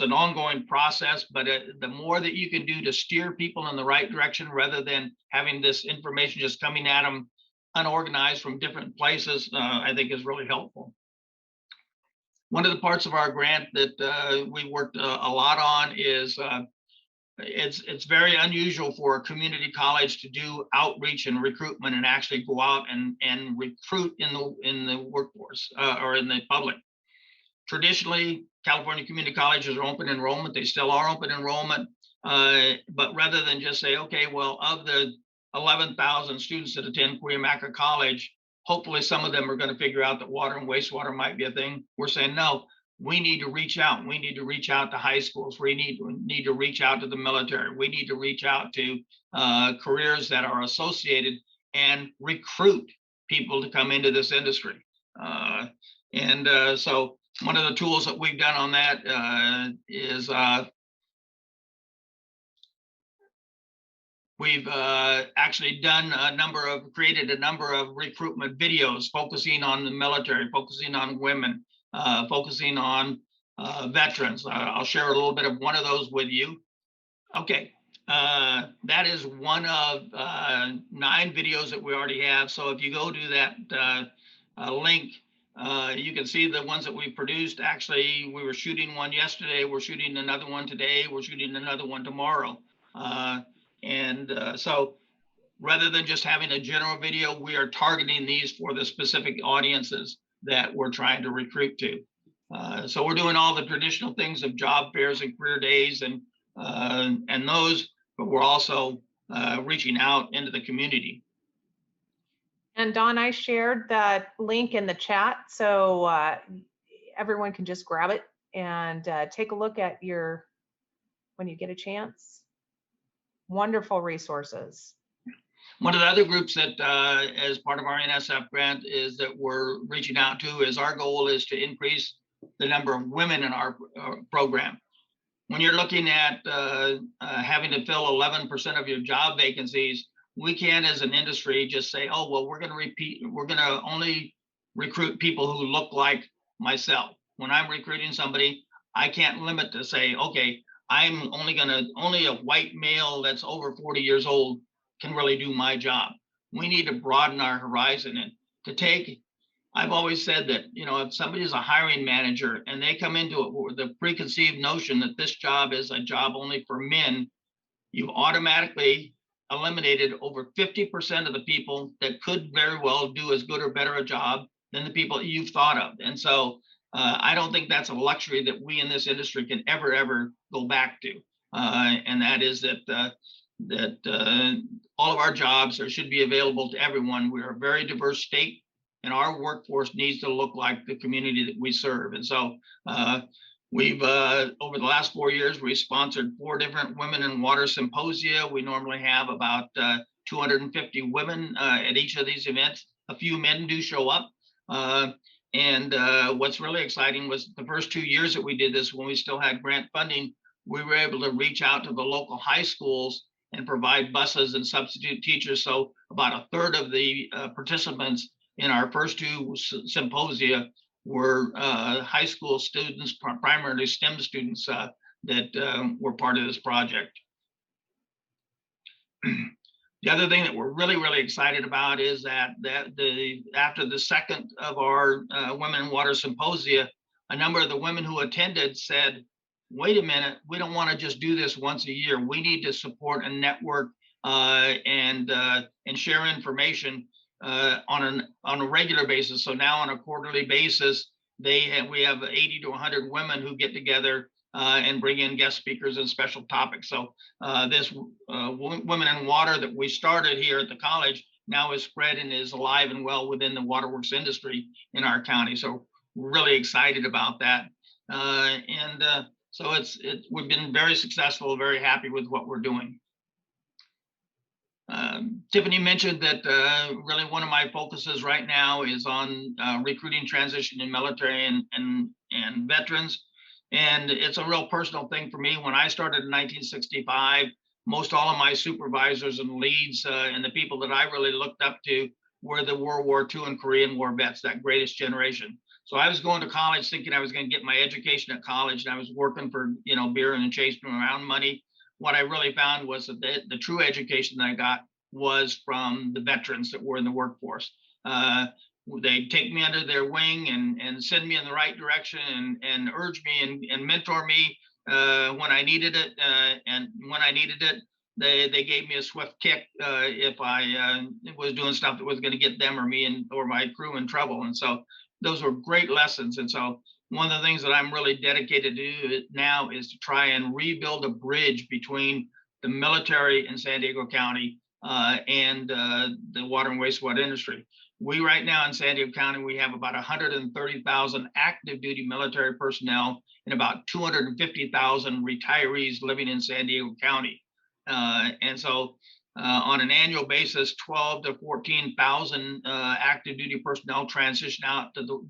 an ongoing process, but the more that you can do to steer people in the right direction rather than having this information just coming at them unorganized from different places, I think is really helpful. One of the parts of our grant that we worked a lot on is it's very unusual for a community college to do outreach and recruitment and actually go out and recruit in the workforce or in the public. Traditionally, California community colleges are open enrollment. They still are open enrollment. But rather than just say, okay, well, of the 11,000 students that attend Cuyamaca College, hopefully some of them are going to figure out that water and wastewater might be a thing. We're saying, no, we need to reach out. We need to reach out to high schools. We need to reach out to the military. We need to reach out to careers that are associated and recruit people to come into this industry. So one of the tools that we've done on that is we've actually created a number of recruitment videos focusing on the military, focusing on women, focusing on veterans. I'll share a little bit of one of those with you. Okay, that is one of 9 videos that we already have. So if you go to that link, you can see the ones that we produced. Actually, we were shooting one yesterday. We're shooting another one today. We're shooting another one tomorrow. So rather than just having a general video, we are targeting these for the specific audiences that we're trying to recruit to. So we're doing all the traditional things of job fairs and career days and those, but we're also reaching out into the community. And Don, I shared that link in the chat, so everyone can just grab it and take a look at your when you get a chance. Wonderful resources. One of the other groups that, as part of our NSF grant, is that we're reaching out to is our goal is to increase the number of women in our program. When you're looking at having to fill 11% of your job vacancies, we can't, as an industry, just say, "Oh, well, we're going to only recruit people who look like myself." When I'm recruiting somebody, I can't limit to say, "Okay, I'm only a white male that's over 40 years old can really do my job." We need to broaden our horizon and to take. I've always said that, if somebody is a hiring manager and they come into it with the preconceived notion that this job is a job only for men, you've automatically eliminated over 50% of the people that could very well do as good or better a job than the people that you've thought of. And so I don't think that's a luxury that we in this industry can ever go back to. And that is that all of our jobs should be available to everyone. We're a very diverse state, and our workforce needs to look like the community that we serve. And so we've, over the last 4 years, we sponsored 4 different women in water symposia. We normally have about 250 women at each of these events. A few men do show up. And what's really exciting was the first 2 years that we did this, when we still had grant funding, we were able to reach out to the local high schools and provide buses and substitute teachers. So about a third of the participants in our first 2 symposia were high school students, primarily STEM students that were part of this project. The other thing that we're really excited about is that after the second of our Women in Water Symposia, a number of the women who attended said, "Wait a minute, we don't want to just do this once a year. We need to support a network and share information on a regular basis." So now on a quarterly basis, we have 80 to 100 women who get together and bring in guest speakers and special topics. So this Women in Water that we started here at the college now is spread and is alive and well within the waterworks industry in our county. So we're really excited about that. So we've been very successful, very happy with what we're doing. Tiffany mentioned that really one of my focuses right now is on recruiting, transition in military and veterans. And it's a real personal thing for me. When I started in 1965, most all of my supervisors and leads and the people that I really looked up to were the World War II and Korean War vets, that greatest generation. So I was going to college thinking I was going to get my education at college, and I was working for, beer and chasing around money. What I really found was that the true education that I got was from the veterans that were in the workforce. They'd take me under their wing and send me in the right direction and urge me and mentor me when I needed it. And when I needed it, they gave me a swift kick if I was doing stuff that was going to get them or me or my crew in trouble. And so those were great lessons. And so one of the things that I'm really dedicated to now is to try and rebuild a bridge between the military in San Diego County and the water and wastewater industry. We right now in San Diego County, we have about 130,000 active duty military personnel and about 250,000 retirees living in San Diego County. And so on an annual basis, 12 to 14,000 active duty personnel transition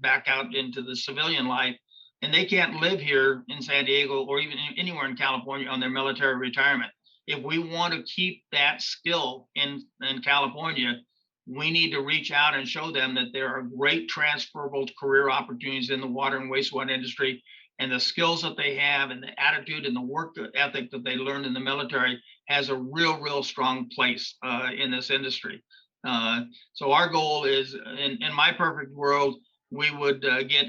back out into the civilian life. And they can't live here in San Diego or even anywhere in California on their military retirement. If we want to keep that skill in California, we need to reach out and show them that there are great transferable career opportunities in the water and wastewater industry, and the skills that they have and the attitude and the work ethic that they learned in the military has a real strong place in this industry. So our goal is, in my perfect world, we would get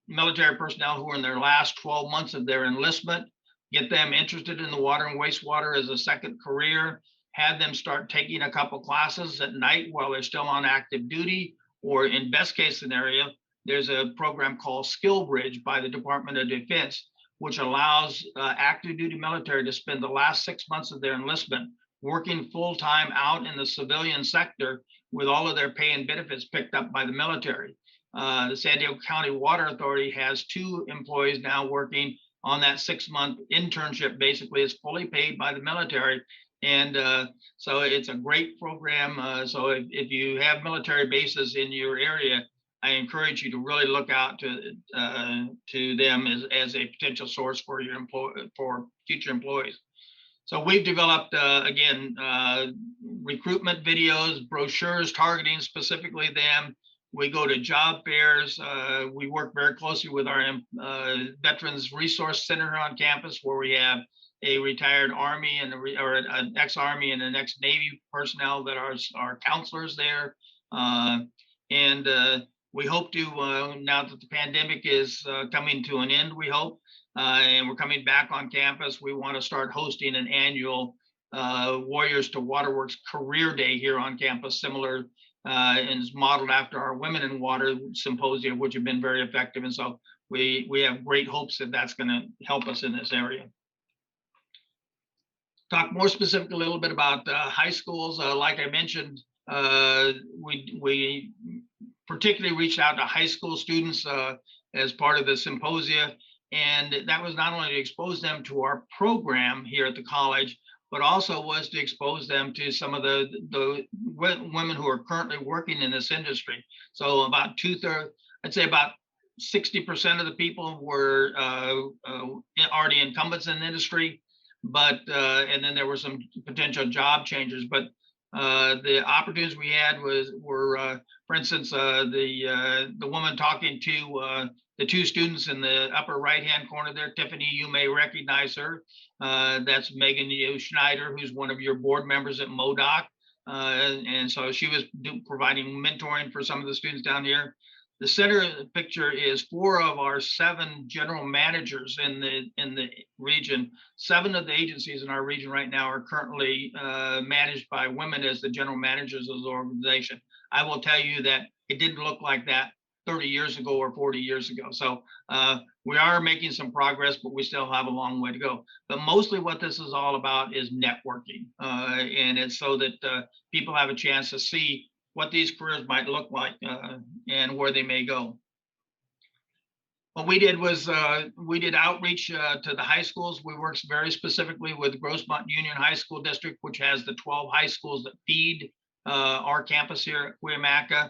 military personnel who are in their last 12 months of their enlistment, get them interested in the water and wastewater as a second career, have them start taking a couple classes at night while they're still on active duty, or in best case scenario, there's a program called Skill Bridge by the Department of Defense, which allows active duty military to spend the last 6 months of their enlistment working full-time out in the civilian sector with all of their pay and benefits picked up by the military. The San Diego County Water Authority has 2 employees now working on that 6-month internship basically is fully paid by the military. And so it's a great program. So if you have military bases in your area, I encourage you to really look out to them as a potential source for your for future employees. So we've developed, again, recruitment videos, brochures targeting specifically them. We go to job fairs. We work very closely with our Veterans Resource Center on campus, where we have a retired Army and or an ex-Army and an ex-Navy personnel that are counselors there. And we hope to, now that the pandemic is coming to an end, we hope, and we're coming back on campus, we want to start hosting an annual Warriors to Waterworks Career Day here on campus, similar and is modeled after our Women in Water Symposium, which have been very effective. And so we have great hopes that that's going to help us in this area. Talk more specifically a little bit about high schools. Like I mentioned, we particularly reached out to high school students as part of the symposia. And that was not only to expose them to our program here at the college, but also was to expose them to some of the women who are currently working in this industry. So about I'd say about 60% of the people were already incumbents in the industry, but and then there were some potential job changers. But the opportunities we had were, for instance, the woman talking to the two students in the upper right-hand corner there. Tiffany, you may recognize her. That's Megan Schneider, who's one of your board members at MODOC. And so she was providing mentoring for some of the students down here. The center of the picture is 4 of our 7 general managers in the region. 7 of the agencies in our region right now are currently managed by women as the general managers of the organization. I will tell you that it didn't look like that 30 years ago or 40 years ago. So we are making some progress, but we still have a long way to go. But mostly what this is all about is networking. And it's so that people have a chance to see what these careers might look like and where they may go. What we did was we did outreach to the high schools. We worked very specifically with Grossmont Union High School District, which has the 12 high schools that feed our campus here at Cuyamaca.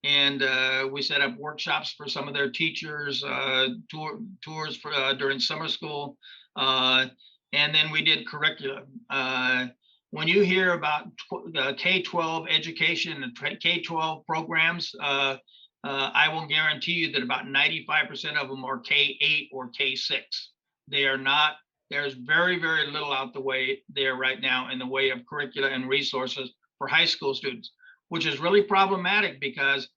And we set up workshops for some of their teachers, tours for, during summer school. And then we did curriculum. When you hear about K-12 education and K-12 programs, I will guarantee you that about 95% of them are K-8 or K-6. They are not, there's very, very little out the way there right now in the way of curricula and resources for high school students, which is really problematic because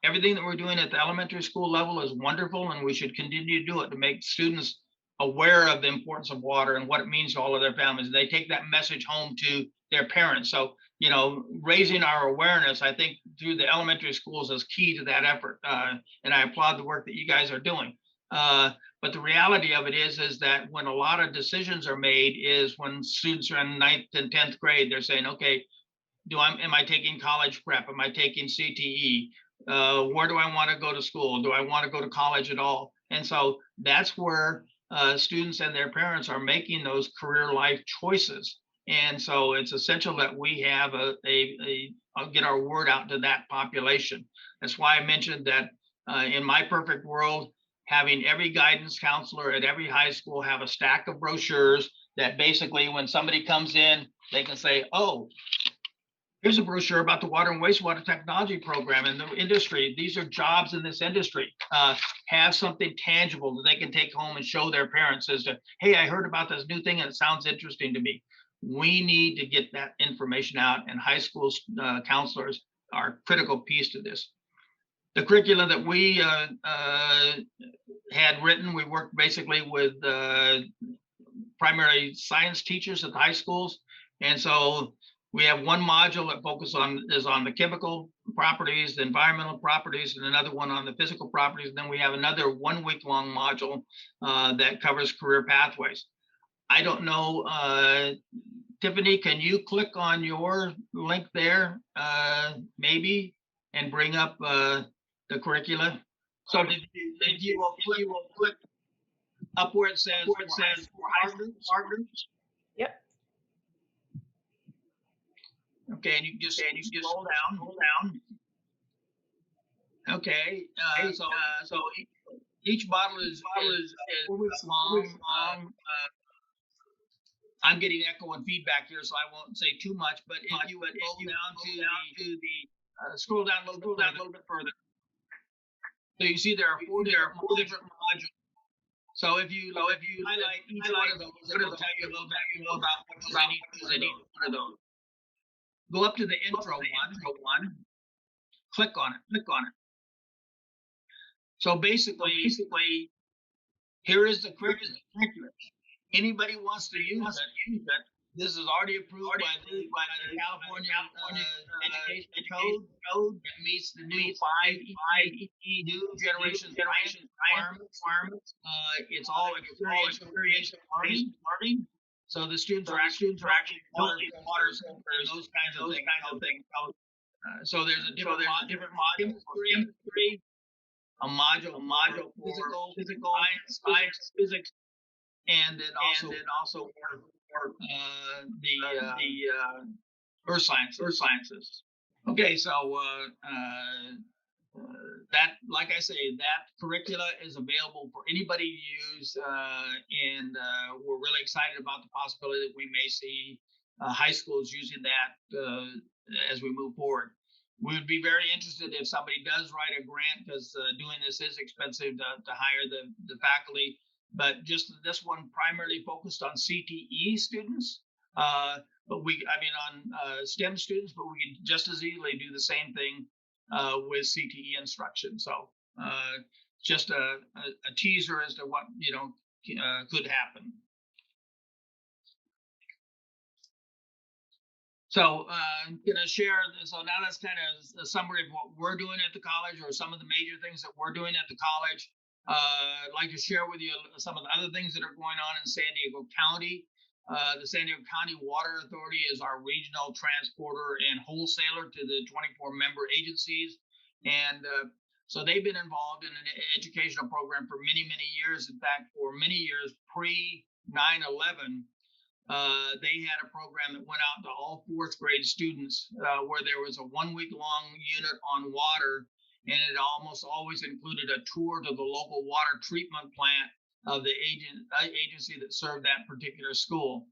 everything that we're doing at the elementary school level is wonderful, and we should continue to do it to make students aware of the importance of water and what it means to all of their families. They take that message home to their parents. So, you know, raising our awareness, I think, through the elementary schools is key to that effort. And I applaud the work that you guys are doing. But the reality of it is that when a lot of decisions are made is when students are in 9th and 10th grade, they're saying, okay, am I taking college prep? Am I taking CTE? Where do I want to go to school? Do I want to go to college at all? And so that's where students and their parents are making those career life choices. And so it's essential that we have get our word out to that population. That's why I mentioned that in my perfect world, having every guidance counselor at every high school have a stack of brochures that basically when somebody comes in, they can say, oh, here's a brochure about the water and wastewater technology program in the industry. These are jobs in this industry. Have something tangible that they can take home and show their parents as to, hey, I heard about this new thing and it sounds interesting to me. We need to get that information out, and high school counselors are a critical piece to this. The curriculum that we had written, we worked basically with primary science teachers at the high schools. And so we have one module that is on the chemical properties, the environmental properties, and another one on the physical properties. And then we have another 1 week long module that covers career pathways. I don't know, Tiffany, can you click on your link there, maybe, and bring up the curricula? So did you click? up where it says partners. Yep. Okay, and you just scroll down. Okay, so each bottle is 4 weeks long. I'm getting echo and feedback here, so I won't say too much. But if you scroll down a little bit further, so you see there are four different modules. So if you highlight each one of those, it'll tell you a little bit more about what's in each one of those. Go up to the intro one, click on it. So basically, here is the curriculum. Anybody wants to use it. This is already approved by the California Education Code. It meets the new 5 new generation requirements. It's all experiential learning. So the students are actually water and those kinds of things. So there's a different module for chemistry, a module for physical science, physics, and then also for the earth sciences. Okay, so that, like I say, that curricula is available for anybody to use, and we're really excited about the possibility that we may see high schools using that as we move forward. We would be very interested if somebody does write a grant, because doing this is expensive to hire the faculty. But just this one primarily focused on CTE students, but on STEM students, but we can just as easily do the same thing with CTE instruction. So just a teaser as to what could happen. So I'm going to share. So now that's kind of a summary of what we're doing at the college, or some of the major things that we're doing at the college. I'd like to share with you some of the other things that are going on in San Diego County. The San Diego County Water Authority is our regional transporter and wholesaler to the 24 member agencies. And so they've been involved in an educational program for many, many years. In fact, for many years pre 9/11, they had a program that went out to all 4th grade students where there was a 1-week-long unit on water, and it almost always included a tour to the local water treatment plant of the agency that served that particular school.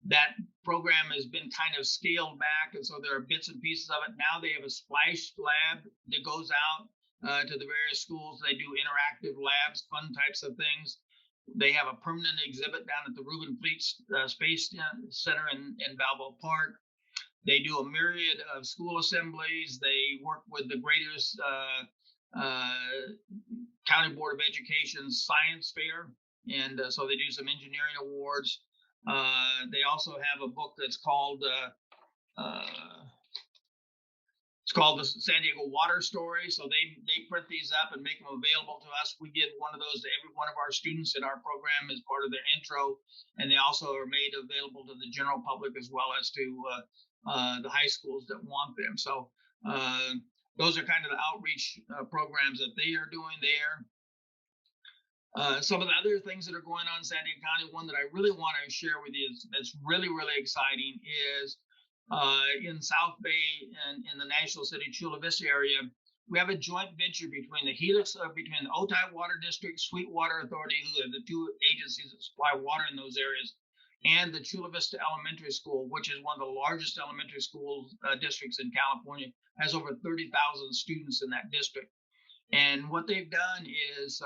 That program has been kind of scaled back, and so there are bits and pieces of it. Now they have a splash lab that goes out to the various schools. They do interactive labs, fun types of things. They have a permanent exhibit down at the Reuben Fleet Space Center in Balboa Park. They do a myriad of school assemblies. They work with the greatest County Board of Education science fair. And so they do some engineering awards. They also have a book that's called the San Diego Water Story. So they print these up and make them available to us. We give one of those to every one of our students in our program as part of their intro. And they also are made available to the general public as well as to the high schools that want them. So those are kind of the outreach programs that they are doing there. Some of the other things that are going on in San Diego County, one that I really want to share with you that's really, really exciting is in South Bay and in the National City Chula Vista area, we have a joint venture between the between the Otay Water District, Sweetwater Authority, who are the 2 agencies that supply water in those areas, and the Chula Vista Elementary School, which is one of the largest elementary school districts in California, has over 30,000 students in that district. And what they've done is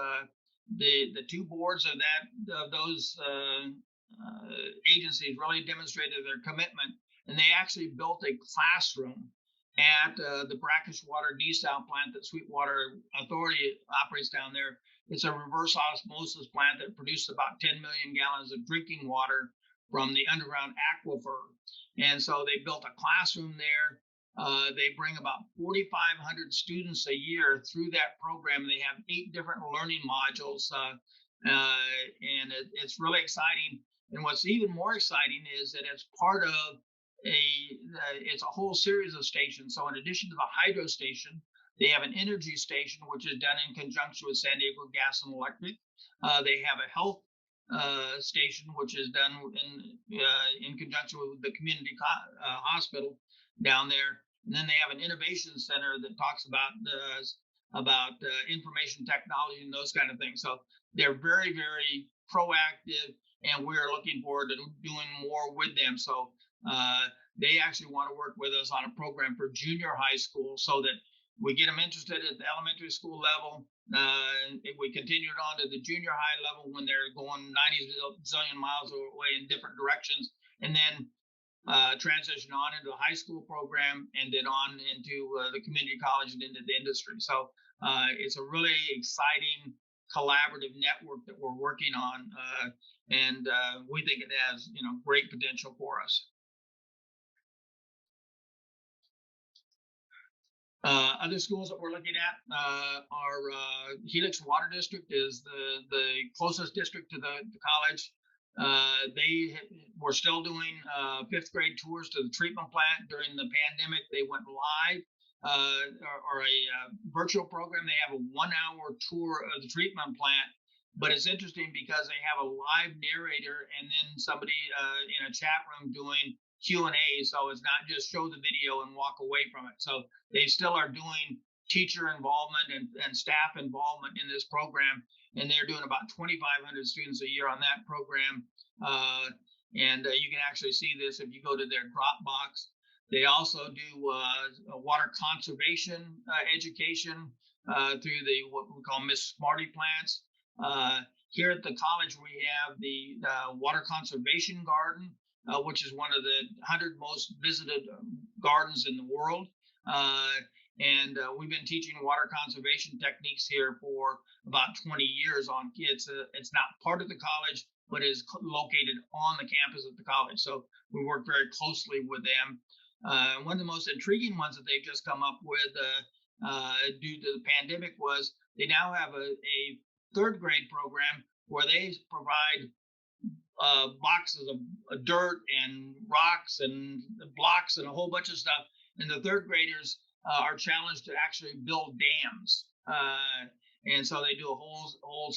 the 2 boards of those agencies really demonstrated their commitment, and they actually built a classroom at the brackish water desal plant that Sweetwater Authority operates down there. It's a reverse osmosis plant that produces about 10 million gallons of drinking water from the underground aquifer. And so they built a classroom there. They bring about 4,500 students a year through that program. They have 8 different learning modules, and it's really exciting. And what's even more exciting is that it's part of it's a whole series of stations. So in addition to the hydro station, they have an energy station, which is done in conjunction with San Diego Gas and Electric. They have a health station, which is done in conjunction with the community hospital down there. And then they have an innovation center that talks about information technology and those kind of things. So they're very, very proactive, and we're looking forward to doing more with them. So they actually want to work with us on a program for junior high school so that we get them interested at the elementary school level. If we continue it on to the junior high level when they're going 90 zillion miles away in different directions, and then transition on into the high school program, and then on into the community college and into the industry. So it's a really exciting collaborative network that we're working on, and we think it has great potential for us. Other schools that we're looking at are Helix Water District is the closest district to the college. They were still doing 5th grade tours to the treatment plant during the pandemic. They went live or a virtual program. They have a 1-hour tour of the treatment plant. But it's interesting because they have a live narrator and then somebody in a chat room doing Q&A. So it's not just show the video and walk away from it. So they still are doing teacher involvement and staff involvement in this program. And they're doing about 2,500 students a year on that program. And you can actually see this if you go to their Dropbox. They also do water conservation education through what we call Miss Smarty plants. Here at the college, we have the Water Conservation Garden, which is one of the 100 most visited gardens in the world. And we've been teaching water conservation techniques here for about 20 years on kids. It's not part of the college, but is located on the campus of the college. So we work very closely with them. One of the most intriguing ones that they've just come up with due to the pandemic was they now have a 3rd grade program where they provide boxes of dirt and rocks and blocks and a whole bunch of stuff. And the 3rd graders are challenged to actually build dams. And so they do a whole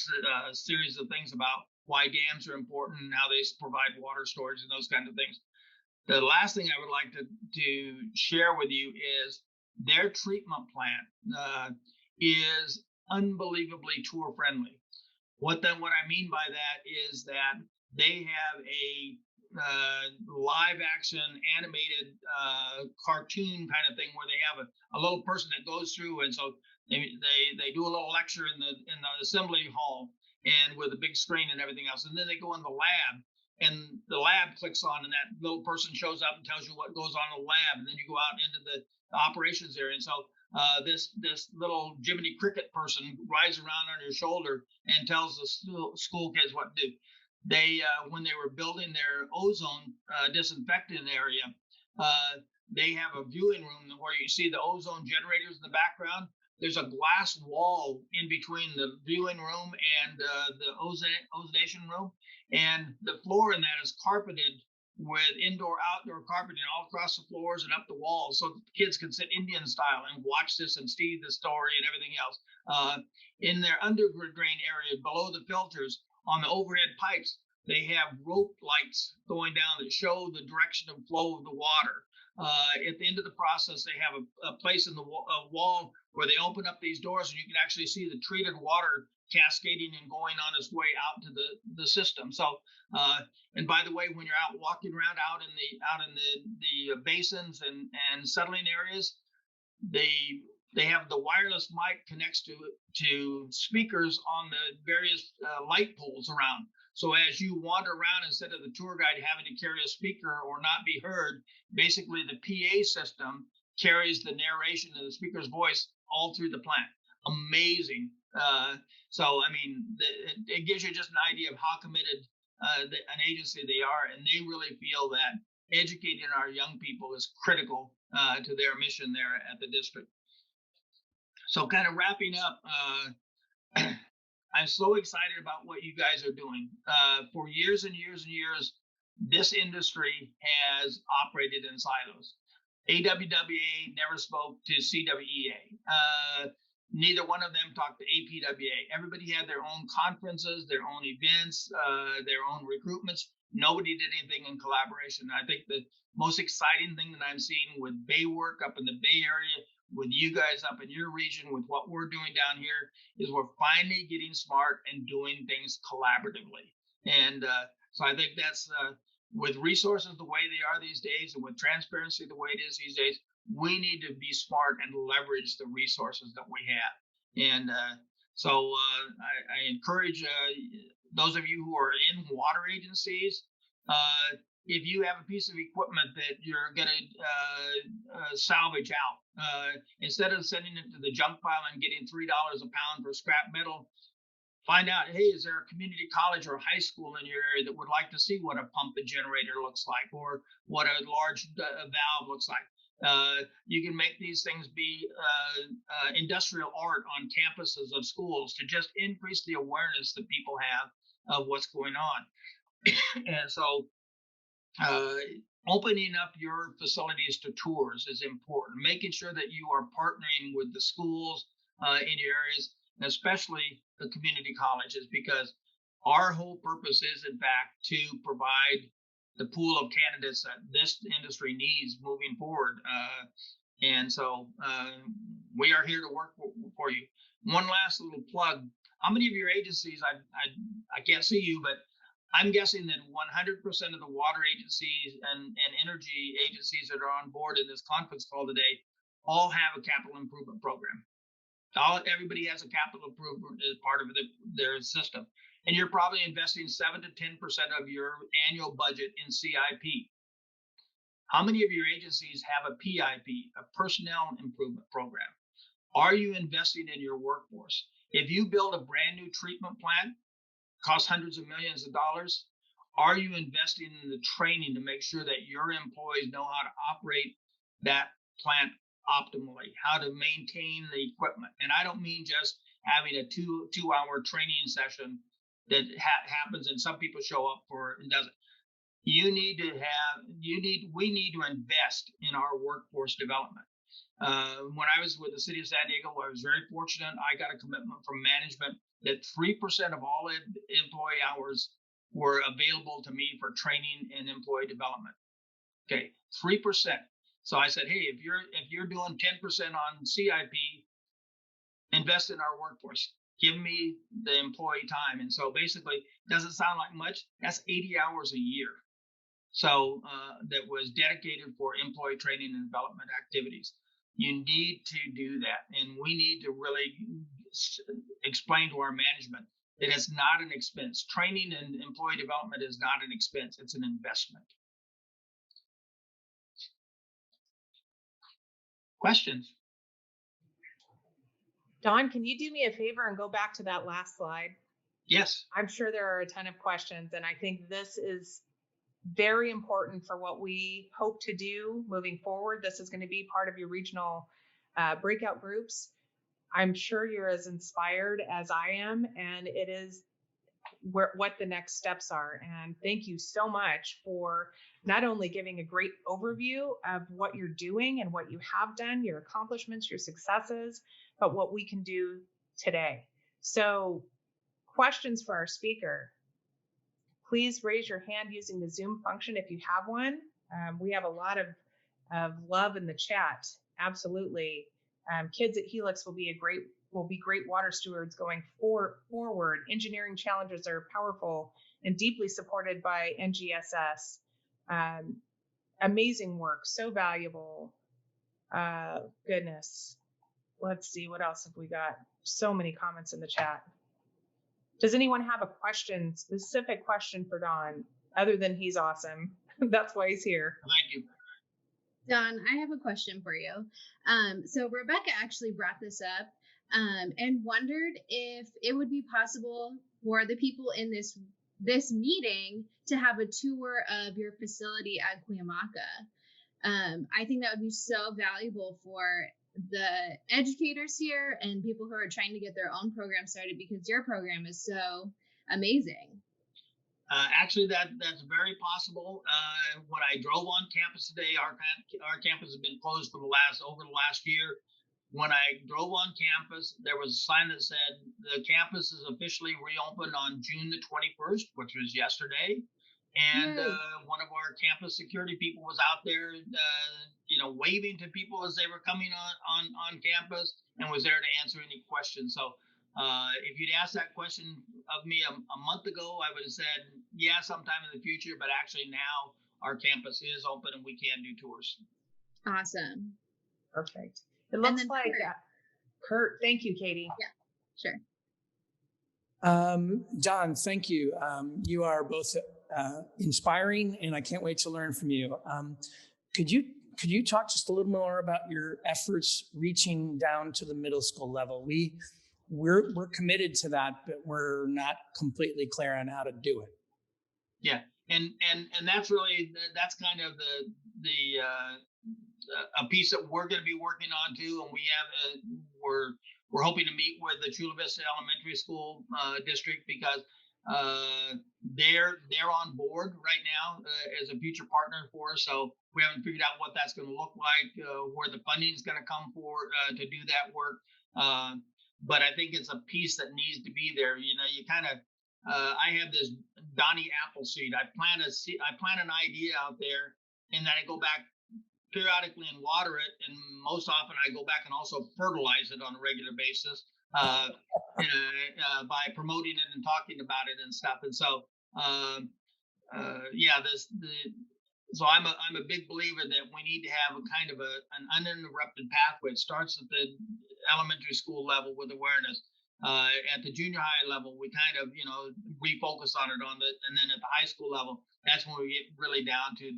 series of things about why dams are important and how they provide water storage and those kinds of things. The last thing I would like to share with you is their treatment plant is unbelievably tour friendly. What I mean by that is that they have a live action animated cartoon kind of thing where they have a little person that goes through, and so they do a little lecture in the assembly hall and with a big screen and everything else, and then they go in the lab, and the lab clicks on, and that little person shows up and tells you what goes on in the lab, and then you go out into the operations area. And so this little Jiminy Cricket person rides around on your shoulder and tells the school kids what to do. They when they were building their ozone disinfectant area, they have a viewing room where you see the ozone generators in the background. There's a glass wall in between the viewing room and the ozonation room, and the floor in that is carpeted with indoor-outdoor carpeting all across the floors and up the walls, so the kids can sit Indian style and watch this and see the story and everything else. In their underground drain area below the filters, on the overhead pipes, they have rope lights going down that show the direction of flow of the water. At the end of the process, they have a place in the wall where they open up these doors, and you can actually see the treated water cascading and going on its way out to the system. So, and by the way, when you're out walking around out in the basins and settling areas, they have the wireless mic connects to speakers on the various light poles around. So as you wander around, instead of the tour guide having to carry a speaker or not be heard, basically the PA system carries the narration of the speaker's voice all through the plant. Amazing. So, I mean, it gives you just an idea of how committed an agency they are, and they really feel that educating our young people is critical to their mission there at the district. So kind of wrapping up, I'm so excited about what you guys are doing. For years and years and years, this industry has operated in silos. AWWA never spoke to CWEA. Neither one of them talked to APWA. Everybody had their own conferences, their own events, their own recruitments. Nobody did anything in collaboration. I think the most exciting thing that I'm seeing with Bay work up in the Bay Area, with you guys up in your region, with what we're doing down here, is we're finally getting smart and doing things collaboratively. And so I think that's with resources the way they are these days, and with transparency the way it is these days, we need to be smart and leverage the resources that we have. And so I encourage those of you who are in water agencies, if you have a piece of equipment that you're going to salvage out, instead of sending it to the junk pile and getting $3 a pound for scrap metal, find out, hey, is there a community college or high school in your area that would like to see what a pump and generator looks like, or what a large valve looks like? You can make these things be industrial art on campuses of schools to just increase the awareness that people have of what's going on. And so opening up your facilities to tours is important, making sure that you are partnering with the schools in your areas, and especially the community colleges, because our whole purpose is, in fact, to provide the pool of candidates that this industry needs moving forward. And so we are here to work for you. One last little plug. How many of your agencies, I can't see you, but I'm guessing that 100% of the water agencies and energy agencies that are on board in this conference call today all have a capital improvement program. Everybody has a capital improvement as part of their system. And you're probably investing 7 to 10% of your annual budget in CIP. How many of your agencies have a PIP, a personnel improvement program? Are you investing in your workforce? If you build a brand new treatment plant, costs hundreds of millions of dollars, are you investing in the training to make sure that your employees know how to operate that plant optimally, how to maintain the equipment? And I don't mean just having a two-hour training session that happens and some people show up for and doesn't. We need to invest in our workforce development. When I was with the city of San Diego, I was very fortunate. I got a commitment from management that 3% of all employee hours were available to me for training and employee development. Okay, 3%. So I said, hey, if you're doing 10% on CIP, invest in our workforce. Give me the employee time. And so basically, doesn't sound like much. That's 80 hours a year. So that was dedicated for employee training and development activities. You need to do that. And we need to really explain to our management that it's not an expense. Training and employee development is not an expense. It's an investment. Questions? Don, can you do me a favor and go back to that last slide? Yes. I'm sure there are a ton of questions, and I think this is very important for what we hope to do moving forward. This is going to be part of your regional breakout groups. I'm sure you're as inspired as I am, and it is what the next steps are. And thank you so much for not only giving a great overview of what you're doing and what you have done, your accomplishments, your successes, but what we can do today. So, questions for our speaker. Please raise your hand using the Zoom function if you have one. We have a lot of love in the chat. Absolutely. Kids at Helix will be great water stewards going forward. Engineering challenges are powerful and deeply supported by NGSS. Amazing work, so valuable. Goodness. Let's see, what else have we got? So many comments in the chat. Does anyone have a specific question for Don, other than he's awesome? That's why he's here. Thank you. Don, I have a question for you. So Rebecca actually brought this up and wondered if it would be possible for the people in this meeting to have a tour of your facility at Cuyamaca. I think that would be so valuable for the educators here and people who are trying to get their own program started, because your program is so amazing. Actually, that's very possible. When I drove on campus today, our campus has been closed for over the last year. when I drove on campus, there was a sign that said the campus is officially reopened on June the 21st, which was yesterday. And one of our campus security people was out there, waving to people as they were coming on campus, and was there to answer any questions. So if you'd asked that question of me a month ago, I would have said, yeah, sometime in the future, but actually now our campus is open and we can do tours. Awesome. Perfect. It looks like Kurt. Thank you, Katie. Yeah, sure. John, thank you. You are both inspiring, and I can't wait to learn from you. Could you talk just a little more about your efforts reaching down to the middle school level? We're committed to that, but we're not completely clear on how to do it. Yeah, and that's that's kind of a piece that we're going to be working on too, and we're hoping to meet with the Chula Vista Elementary School district, because they're on board right now as a future partner for us. So we haven't figured out what that's going to look like, where the funding is going to come for to do that work. But I think it's a piece that needs to be there. You kind of I have this Donnie Appleseed. I plant an idea out there, and then I go back periodically and water it, and most often I go back and also fertilize it on a regular basis by promoting it and talking about it and stuff. And so so I'm a big believer that we need to have a kind of an uninterrupted pathway. It starts at the elementary school level with awareness. At the junior high level, we kind of refocus on it and then at the high school level, that's when we get really down to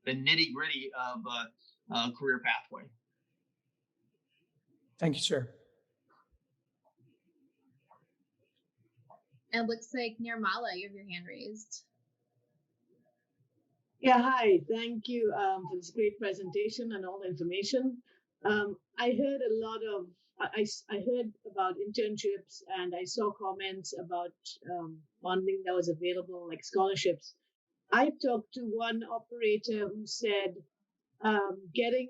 the nitty gritty of career pathway. Thank you, sir. It looks like Nirmala, you have your hand raised. Yeah, hi. Thank you for this great presentation and all the information. I heard a lot of, I heard about internships, and I saw comments about funding that was available, like scholarships. I talked to one operator who said getting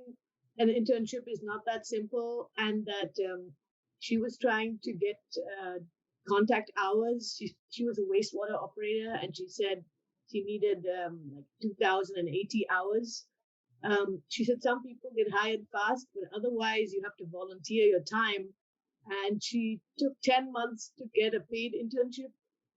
an internship is not that simple, and that she was trying to get contact hours. She was a wastewater operator, and she said she needed like 2,080 hours. She said some people get hired fast, but otherwise you have to volunteer your time. And she took 10 months to get a paid internship.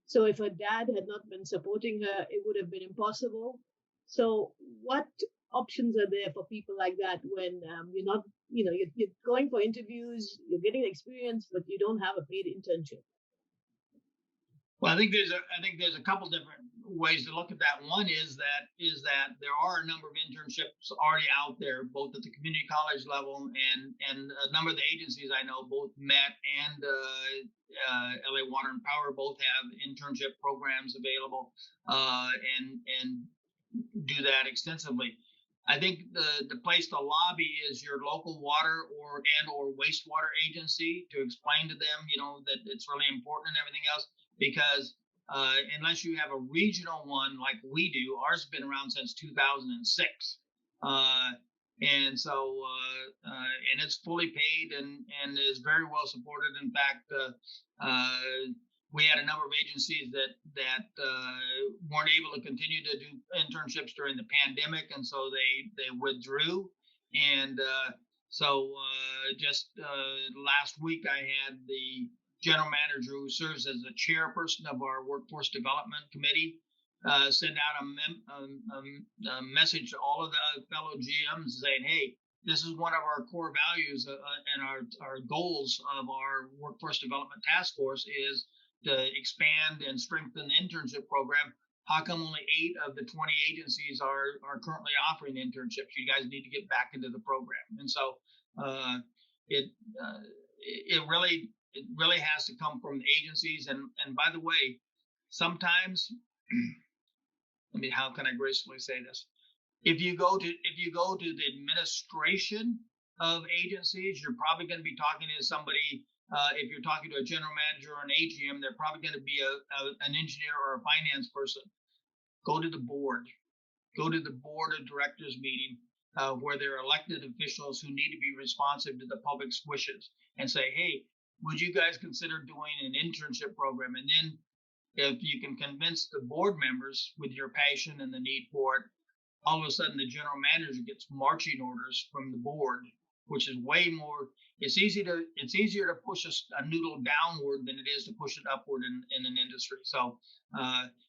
So if her dad had not been supporting her, it would have been impossible. So what options are there for people like that when you're not, you're going for interviews, you're getting experience, but you don't have a paid internship? Well, I think there's a couple different ways to look at that. One is that there are a number of internships already out there, both at the community college level and a number of the agencies I know, both MET and LA Water and Power, both have internship programs available and do that extensively. I think the place to lobby is your local water or wastewater agency to explain to them, that it's really important and everything else. Because unless you have a regional one like we do, ours has been around since 2006. And so, and it's fully paid and is very well supported. In fact, we had a number of agencies that weren't able to continue to do internships during the pandemic, and so they withdrew. And so just last week I had the general manager who serves as the chairperson of our workforce development committee send out a message to all of the fellow GMs saying, hey, this is one of our core values and our goals of our workforce development task force is to expand and strengthen the internship program. How come only 8 of the 20 agencies are currently offering internships? You guys need to get back into the program. And so it really has to come from the agencies. And by the way, sometimes, how can I gracefully say this? If you go to the administration of agencies, you're probably going to be talking to somebody. If you're talking to a general manager or an AGM, they're probably going to be an engineer or a finance person. Go to the board. Go to the board of directors meeting. where there are elected officials who need to be responsive to the public's wishes and say, hey, would you guys consider doing an internship program? And then if you can convince the board members with your passion and the need for it, all of a sudden the general manager gets marching orders from the board, which is way more. It's easier to push a noodle downward than it is to push it upward in an industry. So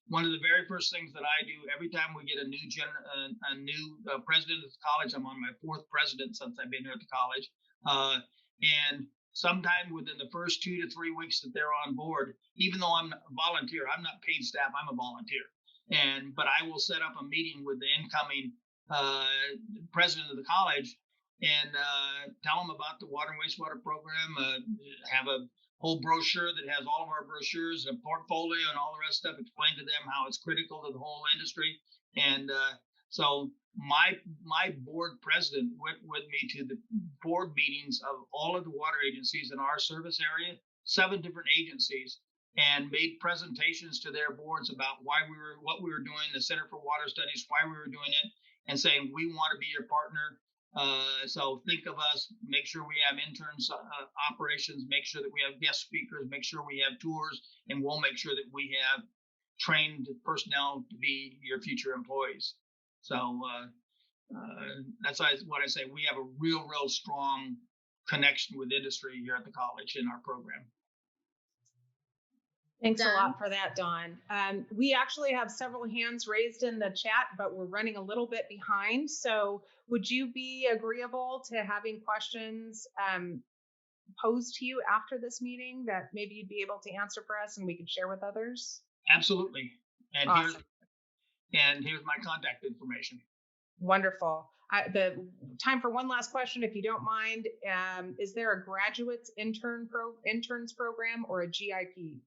one of the very first things that I do every time we get a new president of the college, I'm on my 4th president since I've been here at the college, and sometime within the first 2 to 3 weeks that they're on board, even though I'm a volunteer, I'm not paid staff, I'm a volunteer. But I will set up a meeting with the incoming president of the college and tell them about the water and wastewater program, have a whole brochure that has all of our brochures and a portfolio and all the rest of stuff, explain to them how it's critical to the whole industry. And so my board president went with me to the board meetings of all of the water agencies in our service area, 7 different agencies, and made presentations to their boards about what we were doing, the Center for Water Studies, why we were doing it, and saying, we want to be your partner. So think of us, make sure we have interns, operations, make sure that we have guest speakers, make sure we have tours, and we'll make sure that we have trained personnel to be your future employees. So that's what I say. We have a real strong connection with industry here at the college in our program. Thanks a lot for that, Don. We actually have several hands raised in the chat, but we're running a little bit behind. So would you be agreeable to having questions posed to you after this meeting that maybe you'd be able to answer for us and we could share with others? Absolutely. And awesome. Here's my contact information. Wonderful. The time for one last question, if you don't mind. Is there a graduates interns program or a GIP?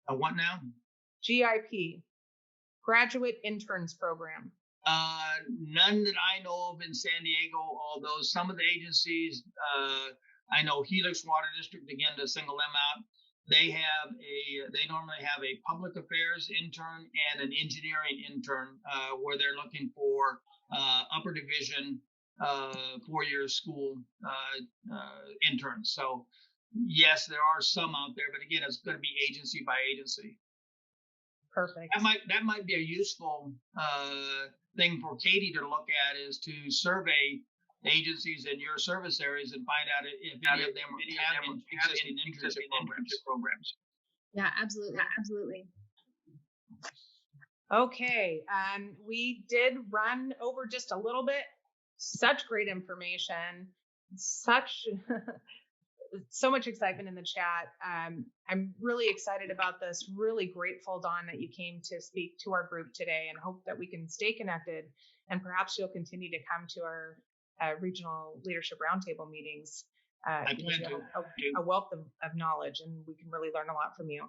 A what now? GIP, Graduate Interns Program. None that I know of in San Diego, although some of the agencies, I know Helix Water District, again, to single them out, they normally have a public affairs intern and an engineering intern where they're looking for upper division 4-year school interns. So yes, there are some out there, but again, it's going to be agency by agency. Perfect. That might be a useful thing for Katie to look at, is to survey agencies in your service areas and find out if any of them have existing internship programs. Yeah, absolutely. Okay, we did run over just a little bit. Such great information, so much excitement in the chat. I'm really excited about this, really grateful, Dawn, that you came to speak to our group today, and hope that we can stay connected, and perhaps you'll continue to come to our regional leadership roundtable meetings. I plan to. A wealth of knowledge, and we can really learn a lot from you.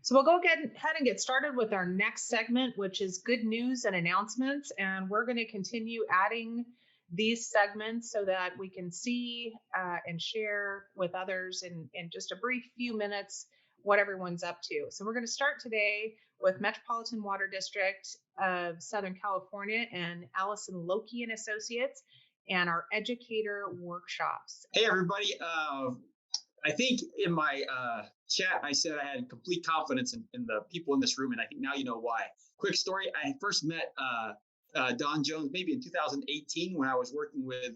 So we'll go ahead and get started with our next segment, which is good news and announcements. And we're going to continue adding these segments so that we can see and share with others in just a brief few minutes what everyone's up to. So we're going to start today with Metropolitan Water District of Southern California and Allison Loki and Associates and our educator workshops. Hey, everybody. I think in my chat, I said I had complete confidence in the people in this room, and I think now you know why. Quick story. I first met Don Jones maybe in 2018 when I was working with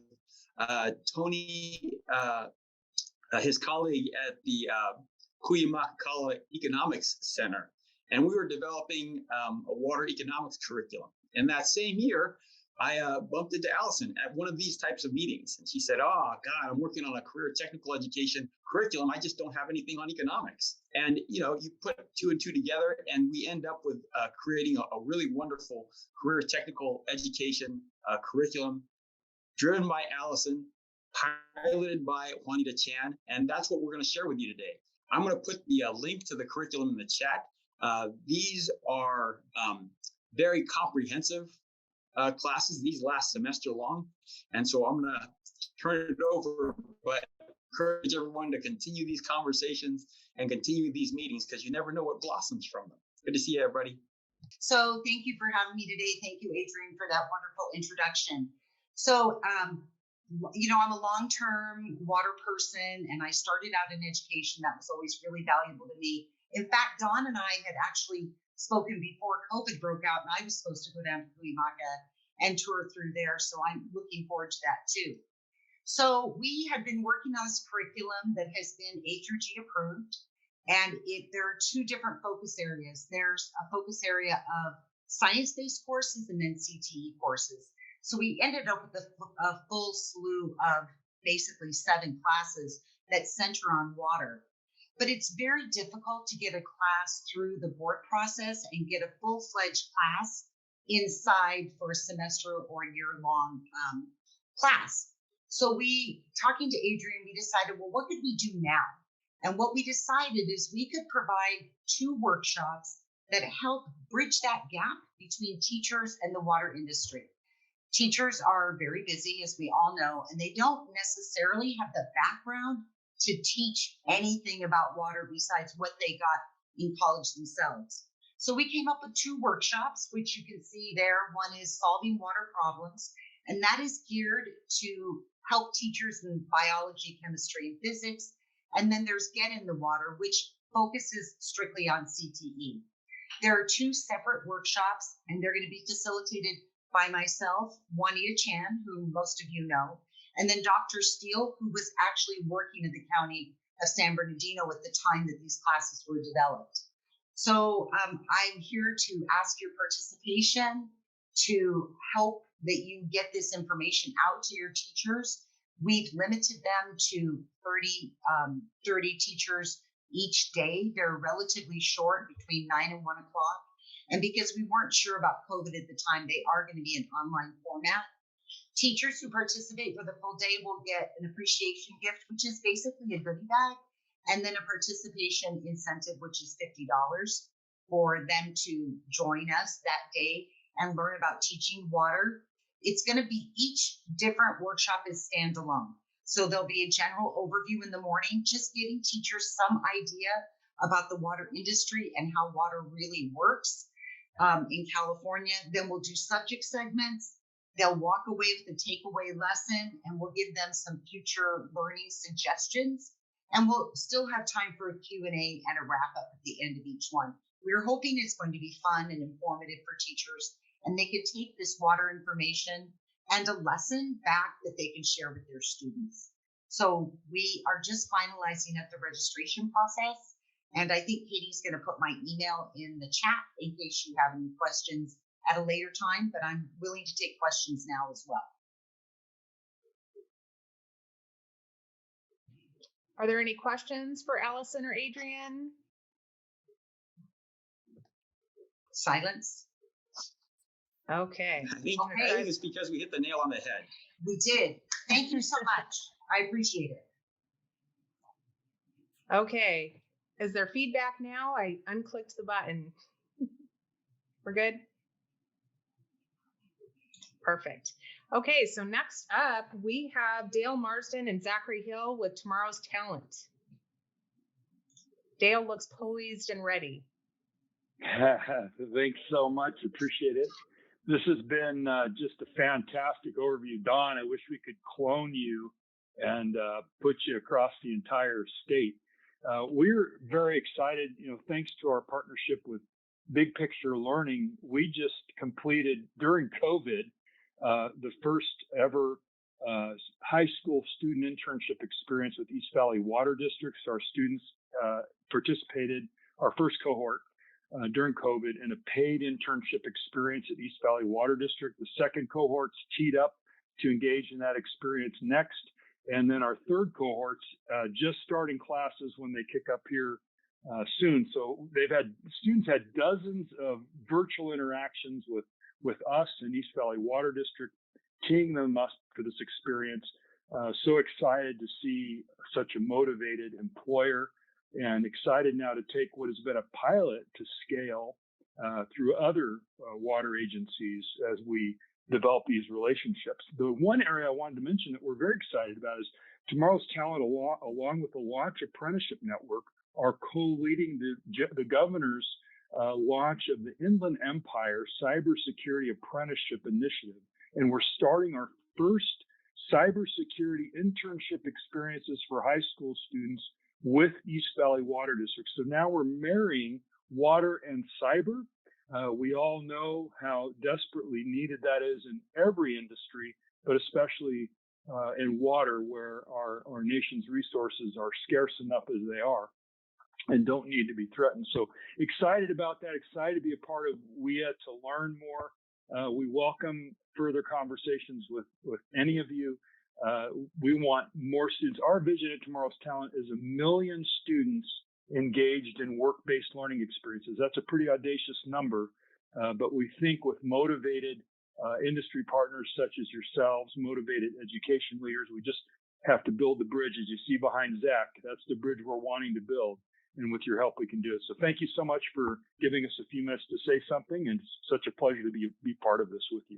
Tony, his colleague at the Cuyamaca College Economics Center. And we were developing a water economics curriculum. And that same year, I bumped into Allison at one of these types of meetings. And she said, oh, God, I'm working on a career technical education curriculum. I just don't have anything on economics. And, you know, you put 2 and 2 together, and we end up with creating a really wonderful career technical education curriculum driven by Allison, piloted by Juanita Chan. And that's what we're going to share with you today. I'm going to put the link to the curriculum in the chat. These are very comprehensive classes. These last semester long. And so I'm going to turn it over, but encourage everyone to continue these conversations and continue these meetings, because you never know what blossoms from them. Good to see you, everybody. So thank you for having me today. Thank you, Adrian, for that wonderful introduction. So, you know, I'm a long-term water person, and I started out in education. That was always really valuable to me. In fact, Dawn and I had actually spoken before COVID broke out, and I was supposed to go down to Cuyamaca and tour through there. So I'm looking forward to that too. So we have been working on this curriculum that has been A through G approved, and there are two different focus areas. There's a focus area of science-based courses and then CTE courses. So we ended up with a full slew of basically 7 classes that center on water. But it's very difficult to get a class through the board process and get a full-fledged class inside for a semester or year-long class. So talking to Adrian, we decided, well, what could we do now? And what we decided is we could provide 2 workshops that help bridge that gap between teachers and the water industry. Teachers are very busy, as we all know, and they don't necessarily have the background to teach anything about water besides what they got in college themselves. So we came up with 2 workshops, which you can see there. One is solving water problems, and that is geared to help teachers in biology, chemistry, and physics. And then there's Get in the Water, which focuses strictly on CTE. There are 2 separate workshops, and they're going to be facilitated by myself, Juanita Chan, who most of you know, and then Dr. Steele, who was actually working in the county of San Bernardino at the time that these classes were developed. So I'm here to ask your participation to help that you get this information out to your teachers. We've limited them to 30 teachers each day. They're relatively short, between 9 and 1 o'clock. And because we weren't sure about COVID at the time, they are going to be in online format. Teachers who participate for the full day will get an appreciation gift, which is basically a goodie bag, and then a participation incentive, which is $50 for them to join us that day and learn about teaching water. It's going to be, each different workshop is standalone. So there'll be a general overview in the morning, just giving teachers some idea about the water industry and how water really works in California. Then we'll do subject segments. They'll walk away with a takeaway lesson, and we'll give them some future learning suggestions. And we'll still have time for a Q&A and a wrap up at the end of each one. We're hoping it's going to be fun and informative for teachers, and they can take this water information and a lesson back that they can share with their students. So we are just finalizing up the registration process. And I think Katie's going to put my email in the chat in case you have any questions at a later time, but I'm willing to take questions now as well. Are there any questions for Allison or Adrian? Silence. Okay. I think it's because we hit the nail on the head. We did. Thank you so much. I appreciate it. Okay. Is there feedback now? I unclicked the button. We're good? Perfect. Okay, so next up, we have Dale Marsden and Zachary Hill with Tomorrow's Talent. Dale looks poised and ready. Thanks so much. Appreciate it. This has been just a fantastic overview. Dawn, I wish we could clone you and put you across the entire state. We're very excited, thanks to our partnership with Big Picture Learning. We just completed during COVID the first ever high school student internship experience with East Valley Water Districts. Our students participated, our first cohort during COVID, in a paid internship experience at East Valley Water District. The second cohort's teed up to engage in that experience next. And then our third cohort's just starting classes when they kick up here soon. So students had dozens of virtual interactions with us and East Valley Water District, teeing them up for this experience. So excited to see such a motivated employer, and excited now to take what has been a pilot to scale through other water agencies as we develop these relationships. The one area I wanted to mention that we're very excited about is Tomorrow's Talent, along with the Launch Apprenticeship Network, are co-leading the governor's launch of the Inland Empire Cybersecurity Apprenticeship Initiative. And we're starting our first cybersecurity internship experiences for high school students with East Valley Water District. So now we're marrying water and cyber. We all know how desperately needed that is in every industry, but especially in water, where our nation's resources are scarce enough as they are and don't need to be threatened. So excited about that, excited to be a part of WEEA to learn more. We welcome further conversations with any of you. We want more students. Our vision at Tomorrow's Talent is 1 million students engaged in work-based learning experiences. That's a pretty audacious number, but we think with motivated industry partners such as yourselves, motivated education leaders, we just have to build the bridge. As you see behind Zach, that's the bridge we're wanting to build. And with your help, we can do it. So thank you so much for giving us a few minutes to say something, and it's such a pleasure to be part of this with you.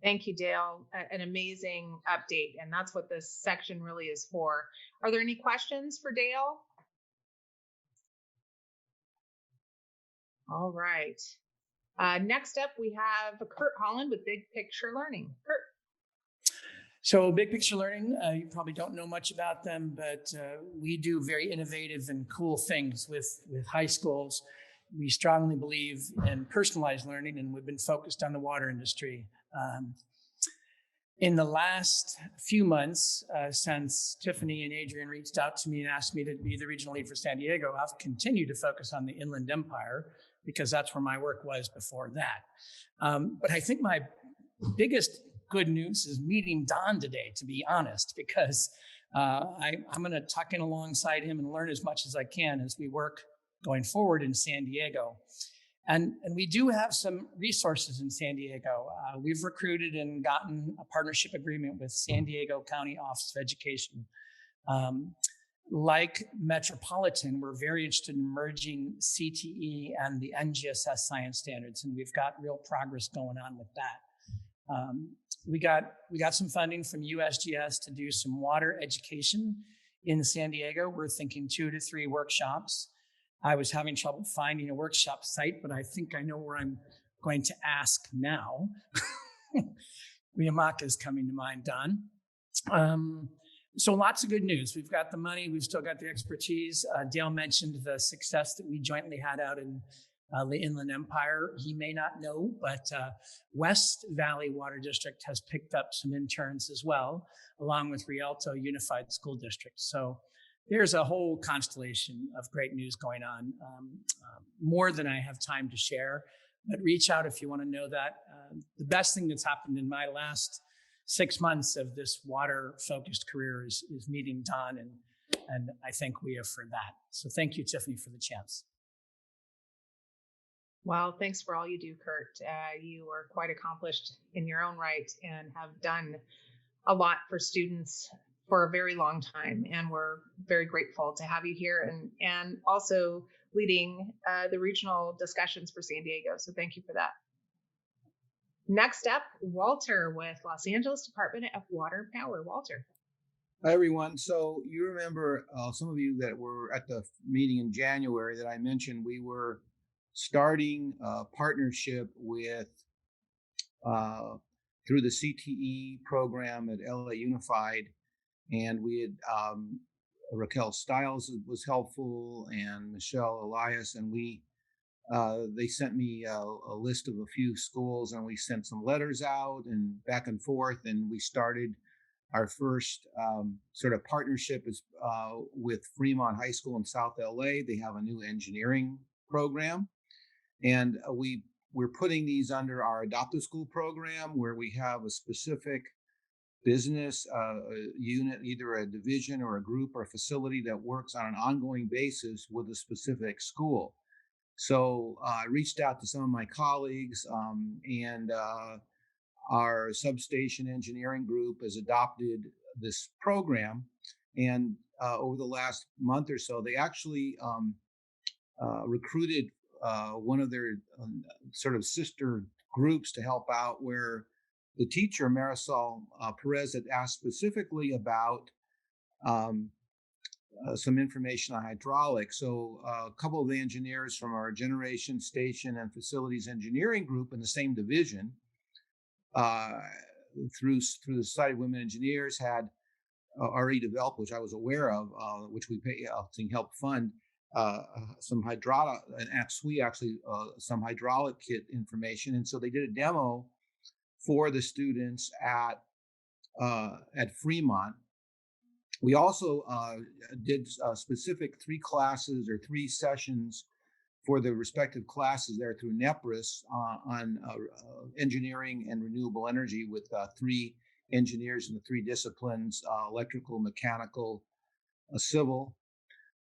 Thank you, Dale. An amazing update, and that's what this section really is for. Are there any questions for Dale? All right. Next up, we have Kurt Holland with Big Picture Learning. Kurt. So Big Picture Learning, you probably don't know much about them, but we do very innovative and cool things with high schools. We strongly believe in personalized learning, and we've been focused on the water industry. In the last few months, since Tiffany and Adrian reached out to me and asked me to be the regional lead for San Diego, I've continued to focus on the Inland Empire because that's where my work was before that. But I think my biggest good news is meeting Don today, to be honest, because I'm going to tuck in alongside him and learn as much as I can as we work going forward in San Diego. And we do have some resources in San Diego. We've recruited and gotten a partnership agreement with San Diego County Office of Education. Like Metropolitan, we're very interested in merging CTE and the NGSS science standards, and we've got real progress going on with that. We got some funding from USGS to do some water education in San Diego. We're thinking 2 to 3 workshops. I was having trouble finding a workshop site, but I think I know where I'm going to ask now. Cuyamaca is coming to mind, Don. So lots of good news. We've got the money. We've still got the expertise. Dale mentioned the success that we jointly had out in the Inland Empire. He may not know, but West Valley Water District has picked up some interns as well, along with Rialto Unified School District. So there's a whole constellation of great news going on, more than I have time to share, but reach out if you want to know that. The best thing that's happened in my last 6 months of this water-focused career is meeting Don, and I thank WEEA for that. So thank you, Tiffany, for the chance. Well, thanks for all you do, Kurt. You are quite accomplished in your own right and have done a lot for students for a very long time. And we're very grateful to have you here and also leading the regional discussions for San Diego. So thank you for that. Next up, Walter with Los Angeles Department of Water and Power. Walter. Hi, everyone. So you remember, some of you that were at the meeting in January that I mentioned, we were starting a partnership with, through the CTE program at LA Unified. And we had Raquel Stiles was helpful and Michelle Elias, and they sent me a list of a few schools, and we sent some letters out and back and forth, and we started our first sort of partnership with Fremont High School in South LA. They have a new engineering program, and we're putting these under our Adopt a School program, where we have a specific business unit, either a division or a group or a facility that works on an ongoing basis with a specific school. So I reached out to some of my colleagues, and our substation engineering group has adopted this program. And over the last month or so, they actually recruited one of their sort of sister groups to help out, where the teacher, Marisol Perez, had asked specifically about some information on hydraulics. So a couple of the engineers from our generation, station, and facilities engineering group in the same division, through the Society of Women Engineers, had already developed, which I was aware of, which we pay to help fund some hydraulic, and actually some hydraulic kit information. And so they did a demo for the students at Fremont. We also did specific 3 classes or 3 sessions for the respective classes there through NEPRIS on engineering and renewable energy with 3 engineers in the 3 disciplines, electrical, mechanical, civil.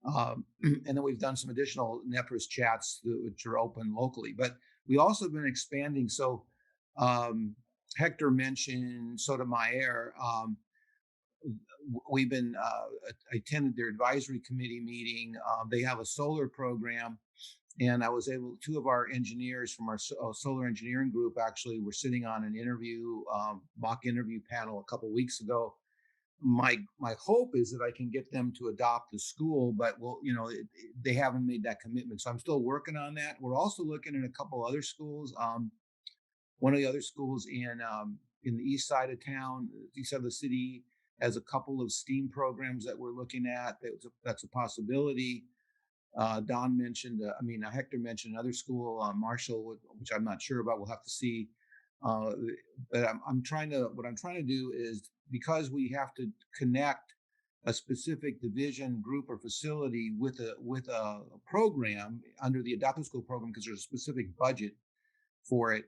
And then we've done some additional NEPRIS chats which are open locally. But we also have been expanding. So Hector mentioned Sotomayor. We've been, I attended their advisory committee meeting. They have a solar program, and I was able, 2 of our engineers from our solar engineering group actually were sitting on an interview, mock interview panel a couple of weeks ago. My hope is that I can get them to adopt the school, but they haven't made that commitment. So I'm still working on that. We're also looking at a couple other schools. One of the other schools in the east side of town, east side of the city, has a couple of STEAM programs that we're looking at. That's a possibility. Don mentioned, Hector mentioned another school, Marshall, which I'm not sure about. We'll have to see. But what I'm trying to do is, because we have to connect a specific division, group, or facility with a program under the adoptive school program, because there's a specific budget for it.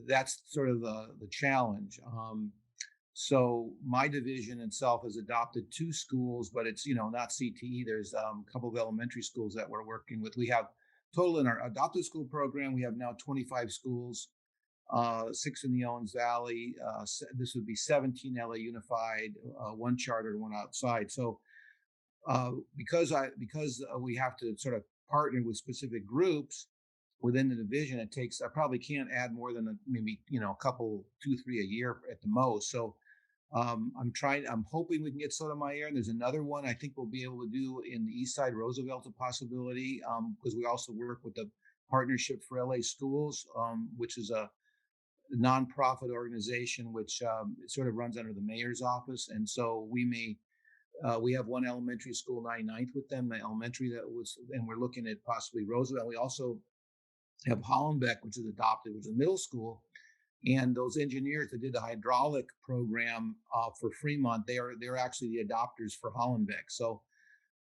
That's sort of the challenge. So my division itself has adopted 2 schools, but it's, not CTE. There's a couple of elementary schools that we're working with. We have total in our adoptive school program, we have now 25 schools, 6 in the Owens Valley. This would be 17 LA Unified, 1 charter, 1 outside. So because we have to sort of partner with specific groups within the division, I probably can't add more than maybe a couple, 2, 3 a year at the most. So I'm hoping we can get Sotomayor, and there's another one I think we'll be able to do in the East Side. Roosevelt, a possibility, because we also work with the Partnership for LA Schools, which is a nonprofit organization which sort of runs under the mayor's office. And so we have one elementary school, 99th, with them, the elementary and we're looking at possibly Roosevelt. We also have Hollenbeck, which is adopted, which is a middle school. And those engineers that did the hydraulic program for Fremont, they're actually the adopters for Hollenbeck. So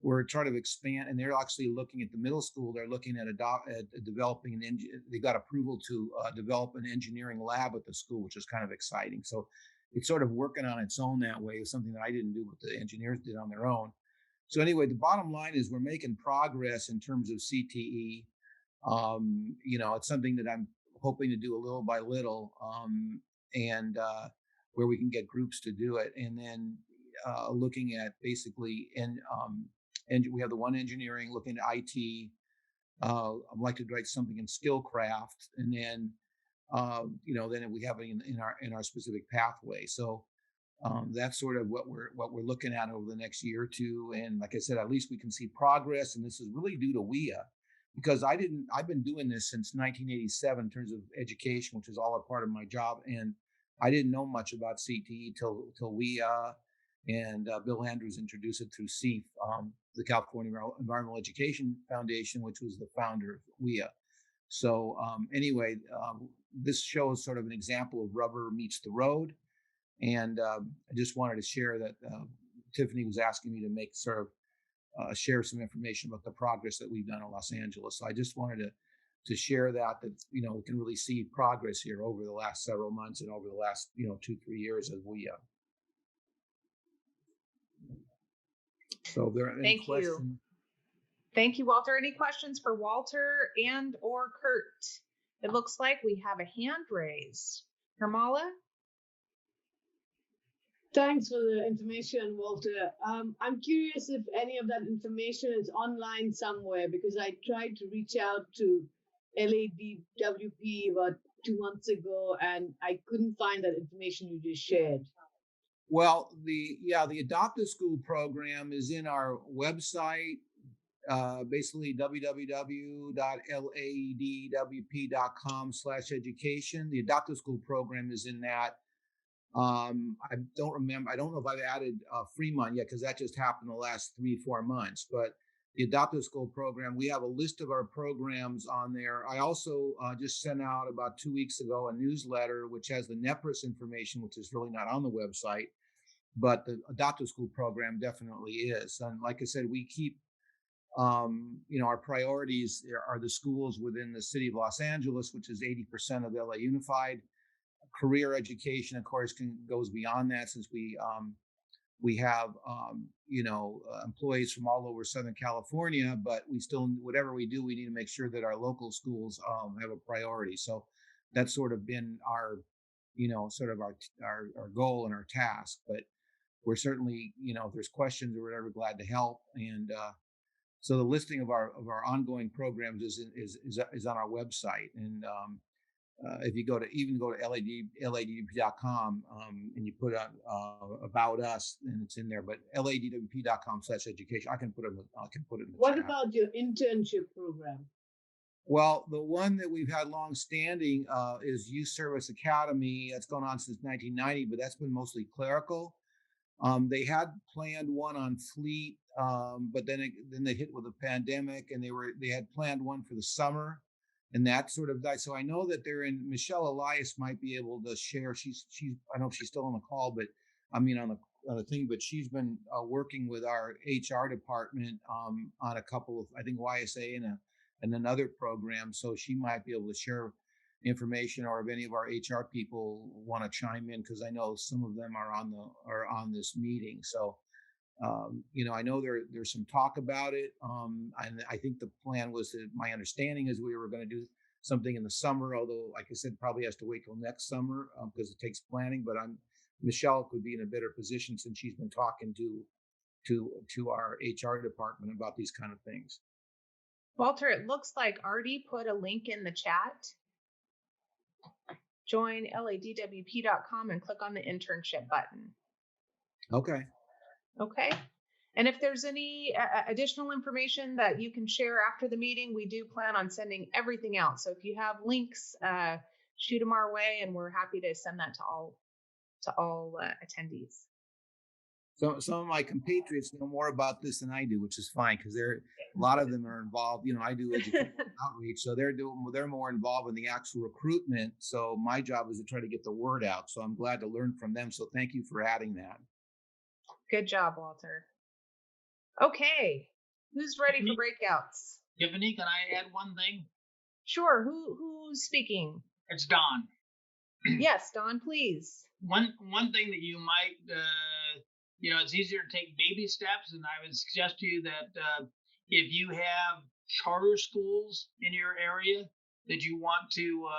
we're trying to expand, and they're actually looking at the middle school. They're looking at developing they got approval to develop an engineering lab at the school, which is kind of exciting. So it's sort of working on its own that way. It's something that I didn't do, but the engineers did on their own. So anyway, the bottom line is we're making progress in terms of CTE. It's something that I'm hoping to do a little by little, and where we can get groups to do it. And then looking at basically, and we have the one engineering, looking at IT. I'd like to write something in Skillcraft, and then then we have it in our specific pathway. So that's sort of what we're looking at over the next year or 2. And like I said, at least we can see progress. And this is really due to WEEA, because I've been doing this since 1987 in terms of education, which is all a part of my job. And I didn't know much about CTE till WEEA, and Bill Andrews introduced it through CEF, the California Environmental Education Foundation, which was the founder of WEEA. So anyway, this shows sort of an example of rubber meets the road. And I just wanted to share that Tiffany was asking me to make sort of share some information about the progress that we've done in Los Angeles. So I just wanted to share that we can really see progress here over the last several months and over the last 2-3 years as we. So there are any questions? Thank you, Walter. Any questions for Walter and or Kurt? It looks like we have a hand raised. Hermala? Thanks for the information, Walter. I'm curious if any of that information is online somewhere, because I tried to reach out to LADWP about 2 months ago, and I couldn't find that information you just shared. Well, the Adopt a School program is in our website, basically www.ladwp.com/education. The Adopt a School program is in that. I don't know if I've added Fremont yet because that just happened the last 3-4 months. But the Adopt a School program, we have a list of our programs on there. I also just sent out about 2 weeks ago a newsletter which has the NEPRIS information, which is really not on the website, but the Adopt a School program definitely is. And like I said, we keep our priorities are the schools within the city of Los Angeles, which is 80% of LA Unified. Career education, of course, goes beyond that, since we have employees from all over Southern California, but we still, whatever we do, we need to make sure that our local schools have a priority. So that's sort of been our goal and our task. But we're certainly, if there's questions or whatever, glad to help. And so the listing of our ongoing programs is on our website. And if you go to ladwp.com and you put about us, and it's in there. But ladwp.com/education. I can put it in the What chat. about your internship program? Well, the one that we've had long standing is Youth Service Academy. That's gone on since 1990, but that's been mostly clerical. They had planned one on Fleet, but then they hit with a pandemic, and they had planned one for the summer, and that sort of died. So I know that they're in. Michelle Elias might be able to share. She's I don't know if she's still on the call, but I mean on the thing. But she's been working with our HR department on a couple of, I think, YSA and another program. So she might be able to share information, or if any of our HR people want to chime in, because I know some of them are on this meeting. So I know there's some talk about it, and I think the plan was that, my understanding is, we were going to do something in the summer, although, like I said, probably has to wait till next summer because it takes planning. But Michelle could be in a better position, since she's been talking to our HR department about these kind of things. Walter, it looks like Artie put a link in the chat. Join ladwp.com and click on the internship button. Okay. Okay. And if there's any additional information that you can share after the meeting, we do plan on sending everything out. So if you have links, shoot them our way, and we're happy to send that to all attendees. So some of my compatriots know more about this than I do, which is fine, because a lot of them are involved. I do educational outreach, so they're more involved in the actual recruitment. So my job is to try to get the word out. So I'm glad to learn from them. So thank you for adding that. Good job, Walter. Okay, who's ready for breakouts? Tiffany, can I add one thing? Sure. Who's speaking? It's Don. Yes, Don, please. One thing that you might, it's easier to take baby steps, and I would suggest to you that if you have charter schools in your area, that you want to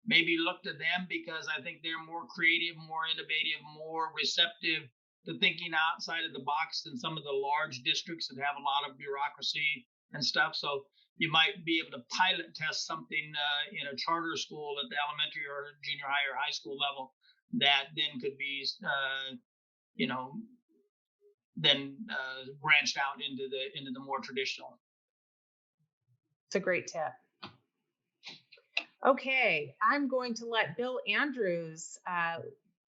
maybe look to them, because I think they're more creative, more innovative, more receptive to thinking outside of the box than some of the large districts that have a lot of bureaucracy and stuff. So you might be able to pilot test something in a charter school at the elementary or junior high or high school level that then could be, branched out into the more traditional. It's a great tip. Okay, I'm going to let Bill Andrews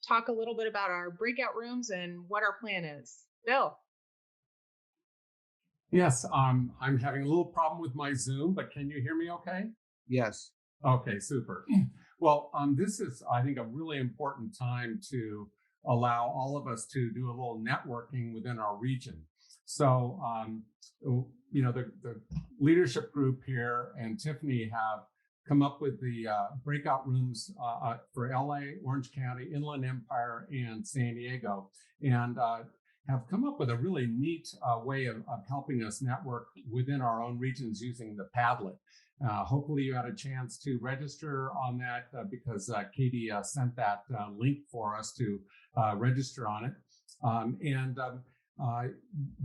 talk a little bit about our breakout rooms and what our plan is. Bill. Yes, I'm having a little problem with my Zoom, but can you hear me okay? Yes. Okay, super. Well, this is, I think, a really important time to allow all of us to do a little networking within our region. So, the leadership group here and Tiffany have come up with the breakout rooms for LA, Orange County, Inland Empire, and San Diego, and have come up with a really neat way of helping us network within our own regions using the Padlet. Hopefully you had a chance to register on that because Katie sent that link for us to register on it.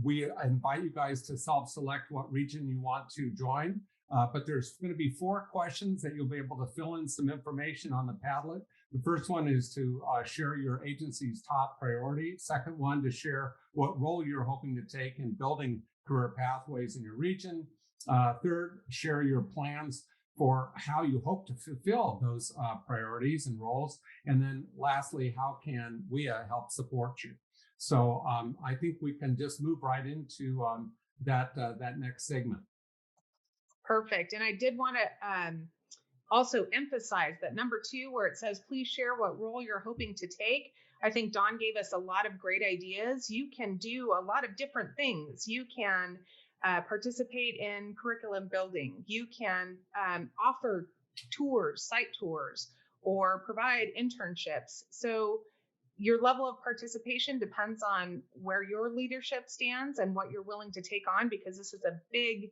We invite you guys to self-select what region you want to join. but there's going to be 4 questions that you'll be able to fill in some information on the Padlet. The first one is to share your agency's top priority. Second one, to share what role you're hoping to take in building career pathways in your region. Third, share your plans for how you hope to fulfill those priorities and roles. And then lastly, how can WEEA help support you? So I think we can just move right into that next segment. Perfect. And I did want to also emphasize that number 2, where it says, please share what role you're hoping to take. I think Don gave us a lot of great ideas. You can do a lot of different things. You can participate in curriculum building. You can offer tours, site tours, or provide internships. So your level of participation depends on where your leadership stands and what you're willing to take on, because this is a big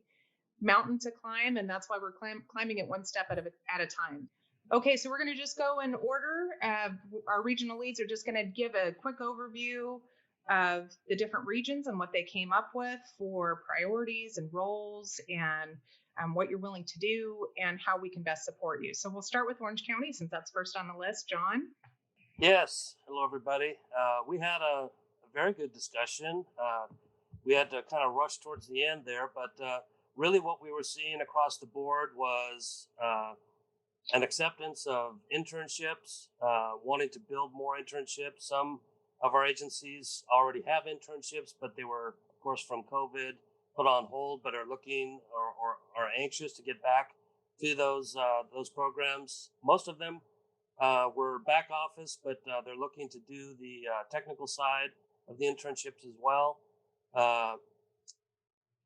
mountain to climb, and that's why we're climbing it one step at a time. Okay, so we're going to just go in order. Our regional leads are just going to give a quick overview of the different regions and what they came up with for priorities and roles, and what you're willing to do and how we can best support you. So we'll start with Orange County, since that's first on the list. John? Yes. Hello, everybody. We had a very good discussion. We had to kind of rush towards the end there, but really what we were seeing across the board was an acceptance of internships, wanting to build more internships. Some of our agencies already have internships, but they were, of course, from COVID put on hold, but are looking or are anxious to get back to those programs. Most of them were back office, but they're looking to do the technical side of the internships as well.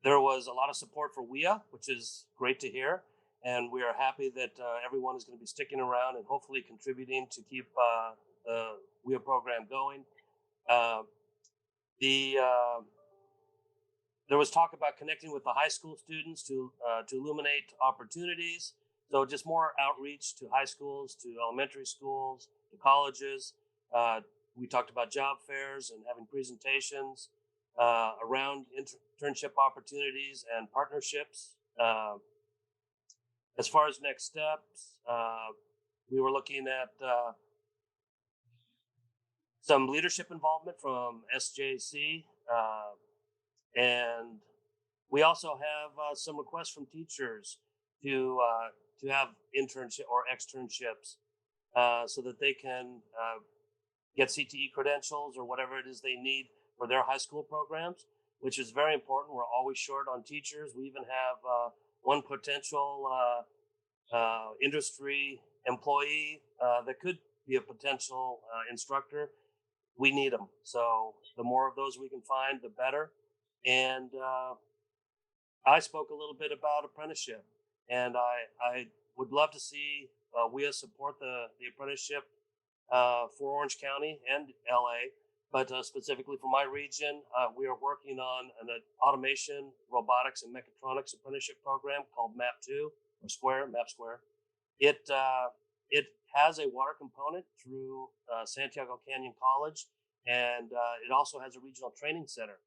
There was a lot of support for WEEA, which is great to hear. And we are happy that everyone is going to be sticking around and hopefully contributing to keep the WEEA program going. There was talk about connecting with the high school students to illuminate opportunities. So just more outreach to high schools, to elementary schools, to colleges. We talked about job fairs and having presentations around internship opportunities and partnerships. As far as next steps, we were looking at some leadership involvement from SJC, and we also have some requests from teachers to have internship or externships so that they can get CTE credentials or whatever it is they need for their high school programs, which is very important. We're always short on teachers. We even have one potential industry employee that could be a potential instructor. We need them. So the more of those we can find, the better. And I spoke a little bit about apprenticeship, and I would love to see WEEA support the apprenticeship for Orange County and LA, but specifically for my region, we are working on an automation, robotics, and mechatronics apprenticeship program called MAP2 or MAP Square. It has a water component through Santiago Canyon College, and it also has a regional training center.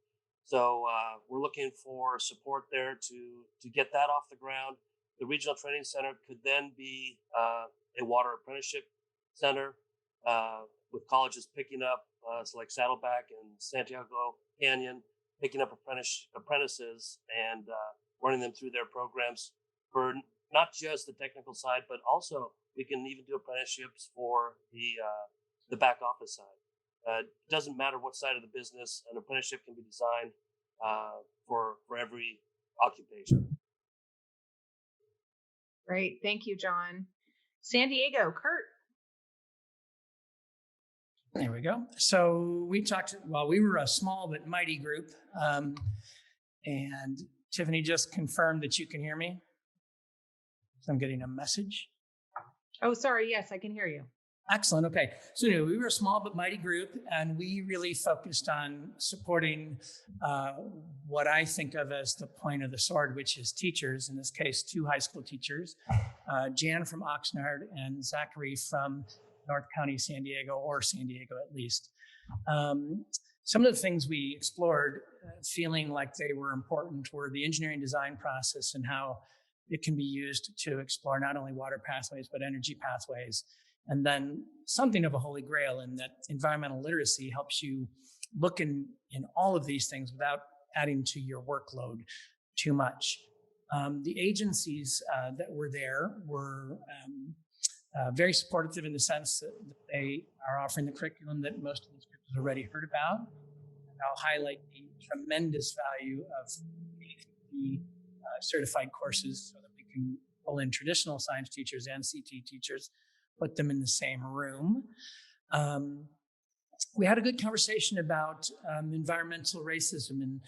So we're looking for support there to get that off the ground. The regional training center could then be a water apprenticeship center with colleges picking up, like Saddleback and Santiago Canyon, picking up apprentices and running them through their programs for not just the technical side, but also we can even do apprenticeships for the back office side. It doesn't matter what side of the business, an apprenticeship can be designed for every occupation. Great. Thank you, John. San Diego, Kurt. There we go. So we talked, well, we were a small but mighty group. And Tiffany just confirmed that you can hear me. So I'm getting a message. Oh, sorry. Yes, I can hear you. Excellent. Okay. So anyway, we were a small but mighty group, and we really focused on supporting what I think of as the point of the sword, which is teachers, in this case, 2 high school teachers, Jan from Oxnard and Zachary from North County, San Diego, or San Diego at least. Some of the things we explored, feeling like they were important, were the engineering design process and how it can be used to explore not only water pathways, but energy pathways. And then something of a holy grail in that environmental literacy helps you look in all of these things without adding to your workload too much. The agencies that were there were very supportive in the sense that they are offering the curriculum that most of these groups have already heard about. And I'll highlight the tremendous value of the certified courses so that we can pull in traditional science teachers and CT teachers, put them in the same room. We had a good conversation about environmental racism and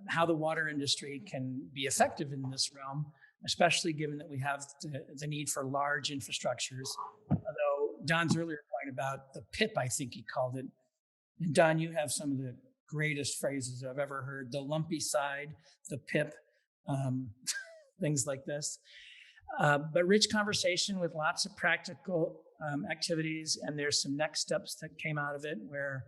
how the water industry can be effective in this realm, especially given that we have the need for large infrastructures. Although Don's earlier point about the PIP, I think he called it. And Don, you have some of the greatest phrases I've ever heard: the lumpy side, the PIP, things like this. But rich conversation with lots of practical activities, and there's some next steps that came out of it where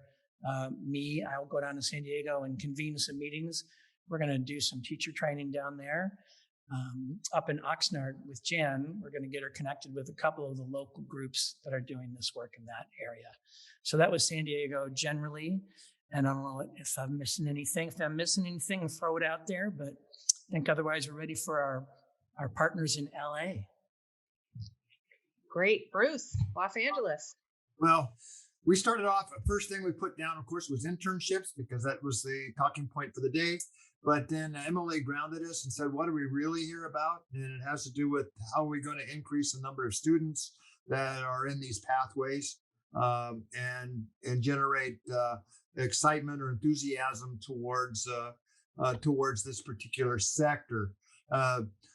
I'll go down to San Diego and convene some meetings. We're going to do some teacher training down there. Up in Oxnard with Jan, we're going to get her connected with a couple of the local groups that are doing this work in that area. So that was San Diego generally. And I don't know if I'm missing anything. If I'm missing anything, throw it out there. But I think otherwise we're ready for our partners in LA. Great. Bruce, Los Angeles. Well, we started off, first thing we put down, of course, was internships, because that was the talking point for the day. But then MLA grounded us and said, what do we really hear about? And it has to do with how are we going to increase the number of students that are in these pathways and generate excitement or enthusiasm towards this particular sector.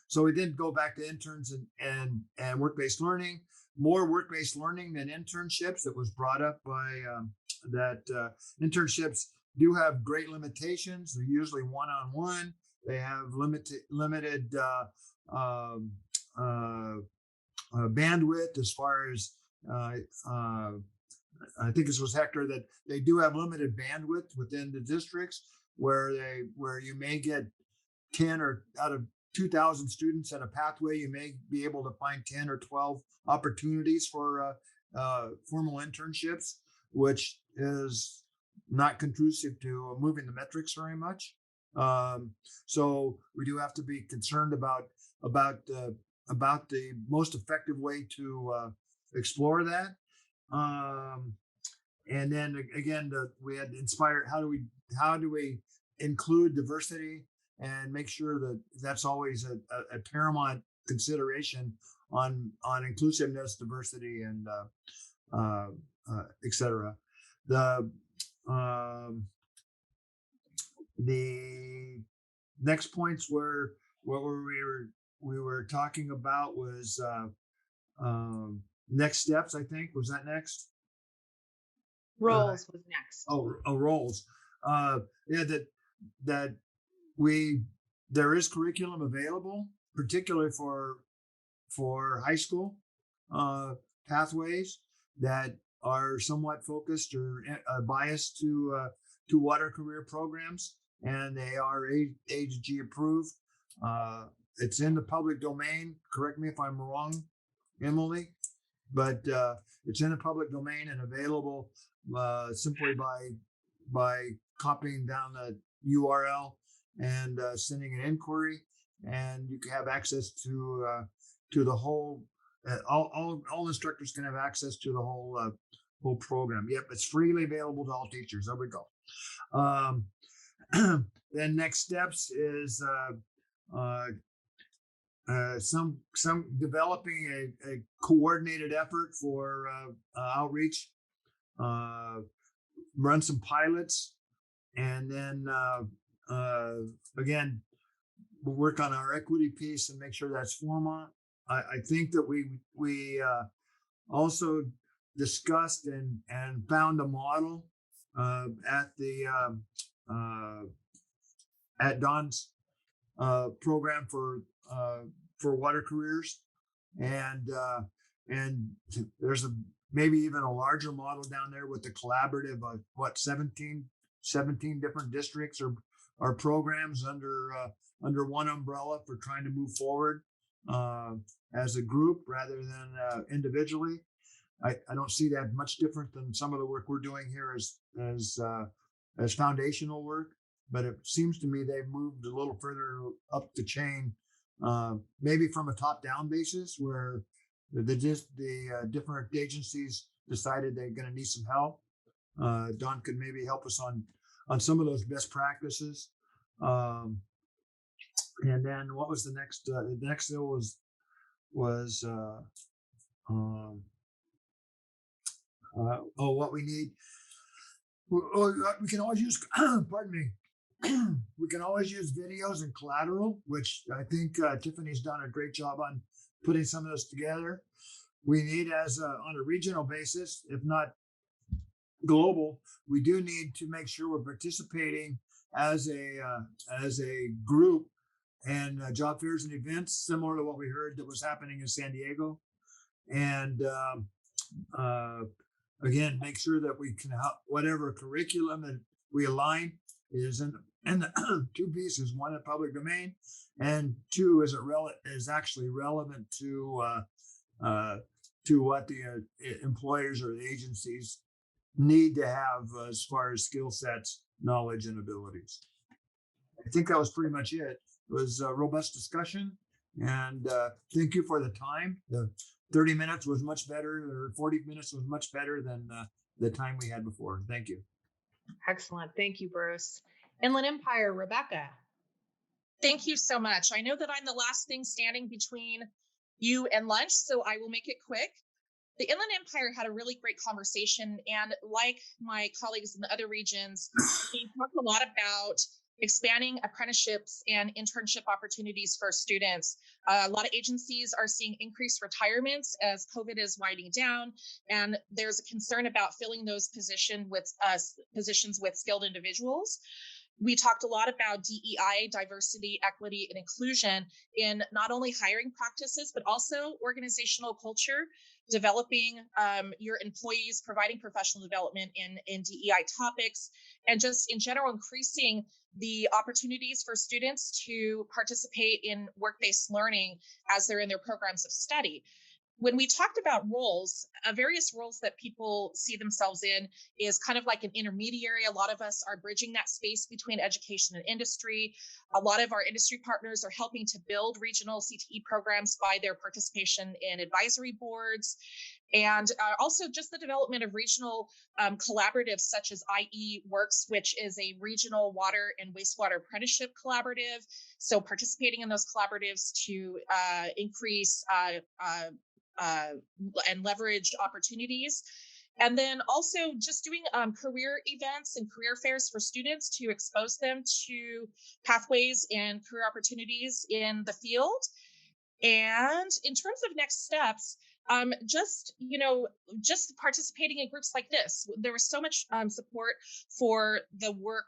So we did go back to interns and work-based learning, more work-based learning than internships. It was brought up by that internships do have great limitations. They're usually one-on-one. They have limited bandwidth as far as I think this was Hector, that they do have limited bandwidth within the districts where you may get 10 or out of 2,000 students in a pathway, you may be able to find 10 or 12 opportunities for formal internships, which is not conducive to moving the metrics very much. So we do have to be concerned about the most effective way to explore that. And then again, we had inspired. How do we include diversity and make sure that that's always a paramount consideration on inclusiveness, diversity, and et cetera. The next points were what we were talking about was next steps. I think was that next. Roles was next. Roles. Yeah, that there is curriculum available, particularly for high school pathways that are somewhat focused or biased to water career programs, and they are AG approved. It's in the public domain. Correct me if I'm wrong, Emily, but it's in the public domain and available simply by copying down the URL and sending an inquiry, and you can have access to the whole. All instructors can have access to the whole program. Yep, it's freely available to all teachers. There we go. Then next steps is some developing a coordinated effort for outreach. Run some pilots, and then again, we'll work on our equity piece and make sure that's formal. I think that we also discussed and found a model at Don's program for water careers, and there's maybe even a larger model down there with the collaborative of 17 different districts our programs under one umbrella for trying to move forward as a group rather than individually. I don't see that much different than some of the work we're doing here as foundational work, but it seems to me they've moved a little further up the chain, maybe from a top-down basis where the different agencies decided they're going to need some help. Don could maybe help us on some of those best practices. And then what was the next? The next bill was what we need. We can always use. Pardon me. We can always use videos and collateral, which I think Tiffany's done a great job on putting some of this together. We need, on a regional basis, if not global, we do need to make sure we're participating as a group and job fairs and events similar to what we heard that was happening in San Diego. And again, make sure that we can help whatever curriculum that we align is in the two pieces: one in public domain, and two is actually relevant to what the employers or the agencies need to have as far as skill sets, knowledge, and abilities. I think that was pretty much it. It was a robust discussion, and thank you for the time. The 30 minutes was much better, or 40 minutes was much better than the time we had before. Thank you. Excellent. Thank you, Bruce. Inland Empire, Rebecca. Thank you so much. I know that I'm the last thing standing between you and lunch, so I will make it quick. The Inland Empire had a really great conversation, and like my colleagues in the other regions, we talked a lot about expanding apprenticeships and internship opportunities for students. A lot of agencies are seeing increased retirements as COVID is winding down, and there's a concern about filling those positions with skilled individuals. We talked a lot about DEI, diversity, equity, and inclusion in not only hiring practices, but also organizational culture, developing your employees, providing professional development in DEI topics, and just in general, increasing the opportunities for students to participate in work-based learning as they're in their programs of study. When we talked about roles, various roles that people see themselves in is kind of like an intermediary. A lot of us are bridging that space between education and industry. A lot of our industry partners are helping to build regional CTE programs by their participation in advisory boards. And also just the development of regional collaboratives such as IE Works, which is a regional water and wastewater apprenticeship collaborative. So participating in those collaboratives to increase and leverage opportunities. And then also just doing career events and career fairs for students to expose them to pathways and career opportunities in the field. And in terms of next steps, just participating in groups like this. There was so much support for the work,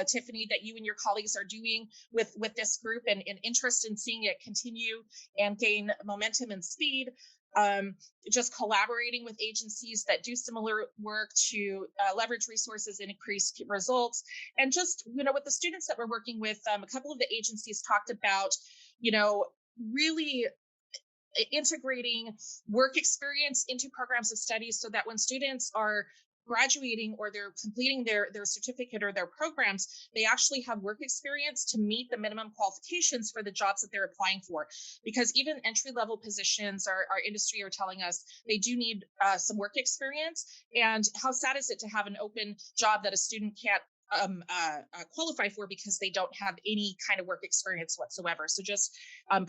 Tiffany, that you and your colleagues are doing with this group, and interest in seeing it continue and gain momentum and speed. Just collaborating with agencies that do similar work to leverage resources and increase results. And just, with the students that we're working with, a couple of the agencies talked about, really integrating work experience into programs of study so that when students are graduating or they're completing their certificate or their programs, they actually have work experience to meet the minimum qualifications for the jobs that they're applying for. Because even entry-level positions, our industry are telling us they do need some work experience. And how sad is it to have an open job that a student can't qualify for because they don't have any kind of work experience whatsoever. So just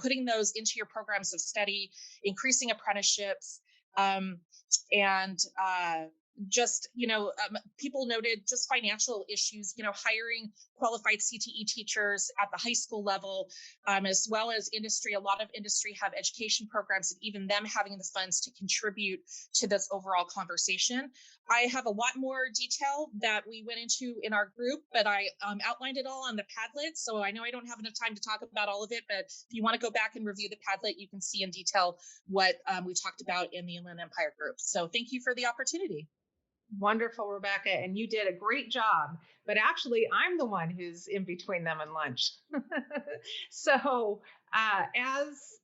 putting those into your programs of study, increasing apprenticeships, and just, people noted just financial issues, hiring qualified CTE teachers at the high school level, as well as industry. A lot of industry have education programs, and even them having the funds to contribute to this overall conversation. I have a lot more detail that we went into in our group, but I outlined it all on the Padlet. So I know I don't have enough time to talk about all of it, but if you want to go back and review the Padlet, you can see in detail what we talked about in the Inland Empire group. So thank you for the opportunity. Wonderful, Rebecca, and you did a great job. But actually, I'm the one who's in between them and lunch. So, as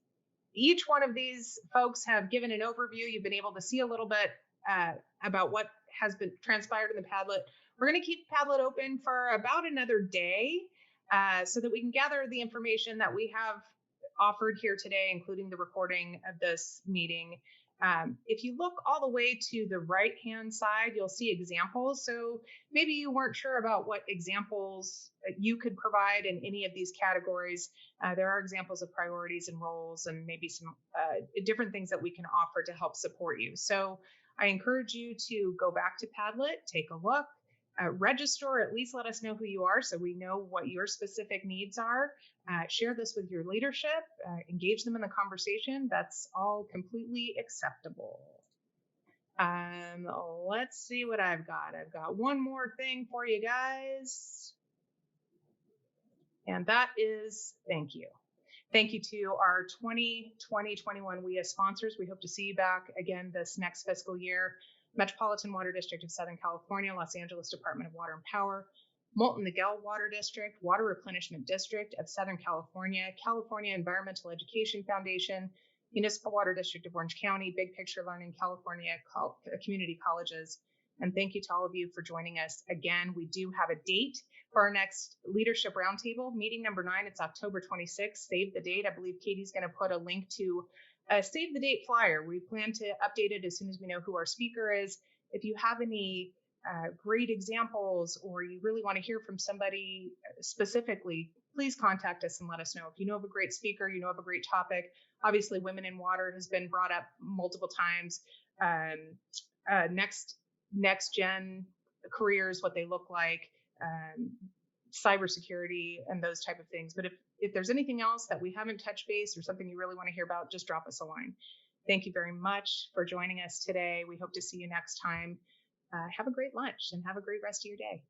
each one of these folks have given an overview, you've been able to see a little bit about what has been transpired in the Padlet. We're going to keep Padlet open for about another day so that we can gather the information that we have offered here today, including the recording of this meeting. If you look all the way to the right-hand side, you'll see examples. So maybe you weren't sure about what examples you could provide in any of these categories. There are examples of priorities and roles and maybe some different things that we can offer to help support you. So I encourage you to go back to Padlet, take a look, register, or at least let us know who you are so we know what your specific needs are. Share this with your leadership, engage them in the conversation. That's all completely acceptable. Let's see what I've got. I've got one more thing for you guys. And that is thank you. Thank you to our 2020-21 WEEA sponsors. We hope to see you back again this next fiscal year. Metropolitan Water District of Southern California, Los Angeles Department of Water and Power, Molten Miguel Water District, Water Replenishment District of Southern California, California Environmental Education Foundation, Municipal Water District of Orange County, Big Picture Learning California Community Colleges. And thank you to all of you for joining us again. We do have a date for our next Leadership Roundtable, meeting number 9. It's October 26th. Save the date. I believe Katie's going to put a link to a save the date flyer. We plan to update it as soon as we know who our speaker is. If you have any great examples or you really want to hear from somebody specifically, please contact us and let us know. If you know of a great speaker, you know of a great topic. Obviously, women in water has been brought up multiple times. Next gen careers, what they look like, cybersecurity and those type of things. But if there's anything else that we haven't touched base or something you really want to hear about, just drop us a line. Thank you very much for joining us today. We hope to see you next time. Have a great lunch and have a great rest of your day.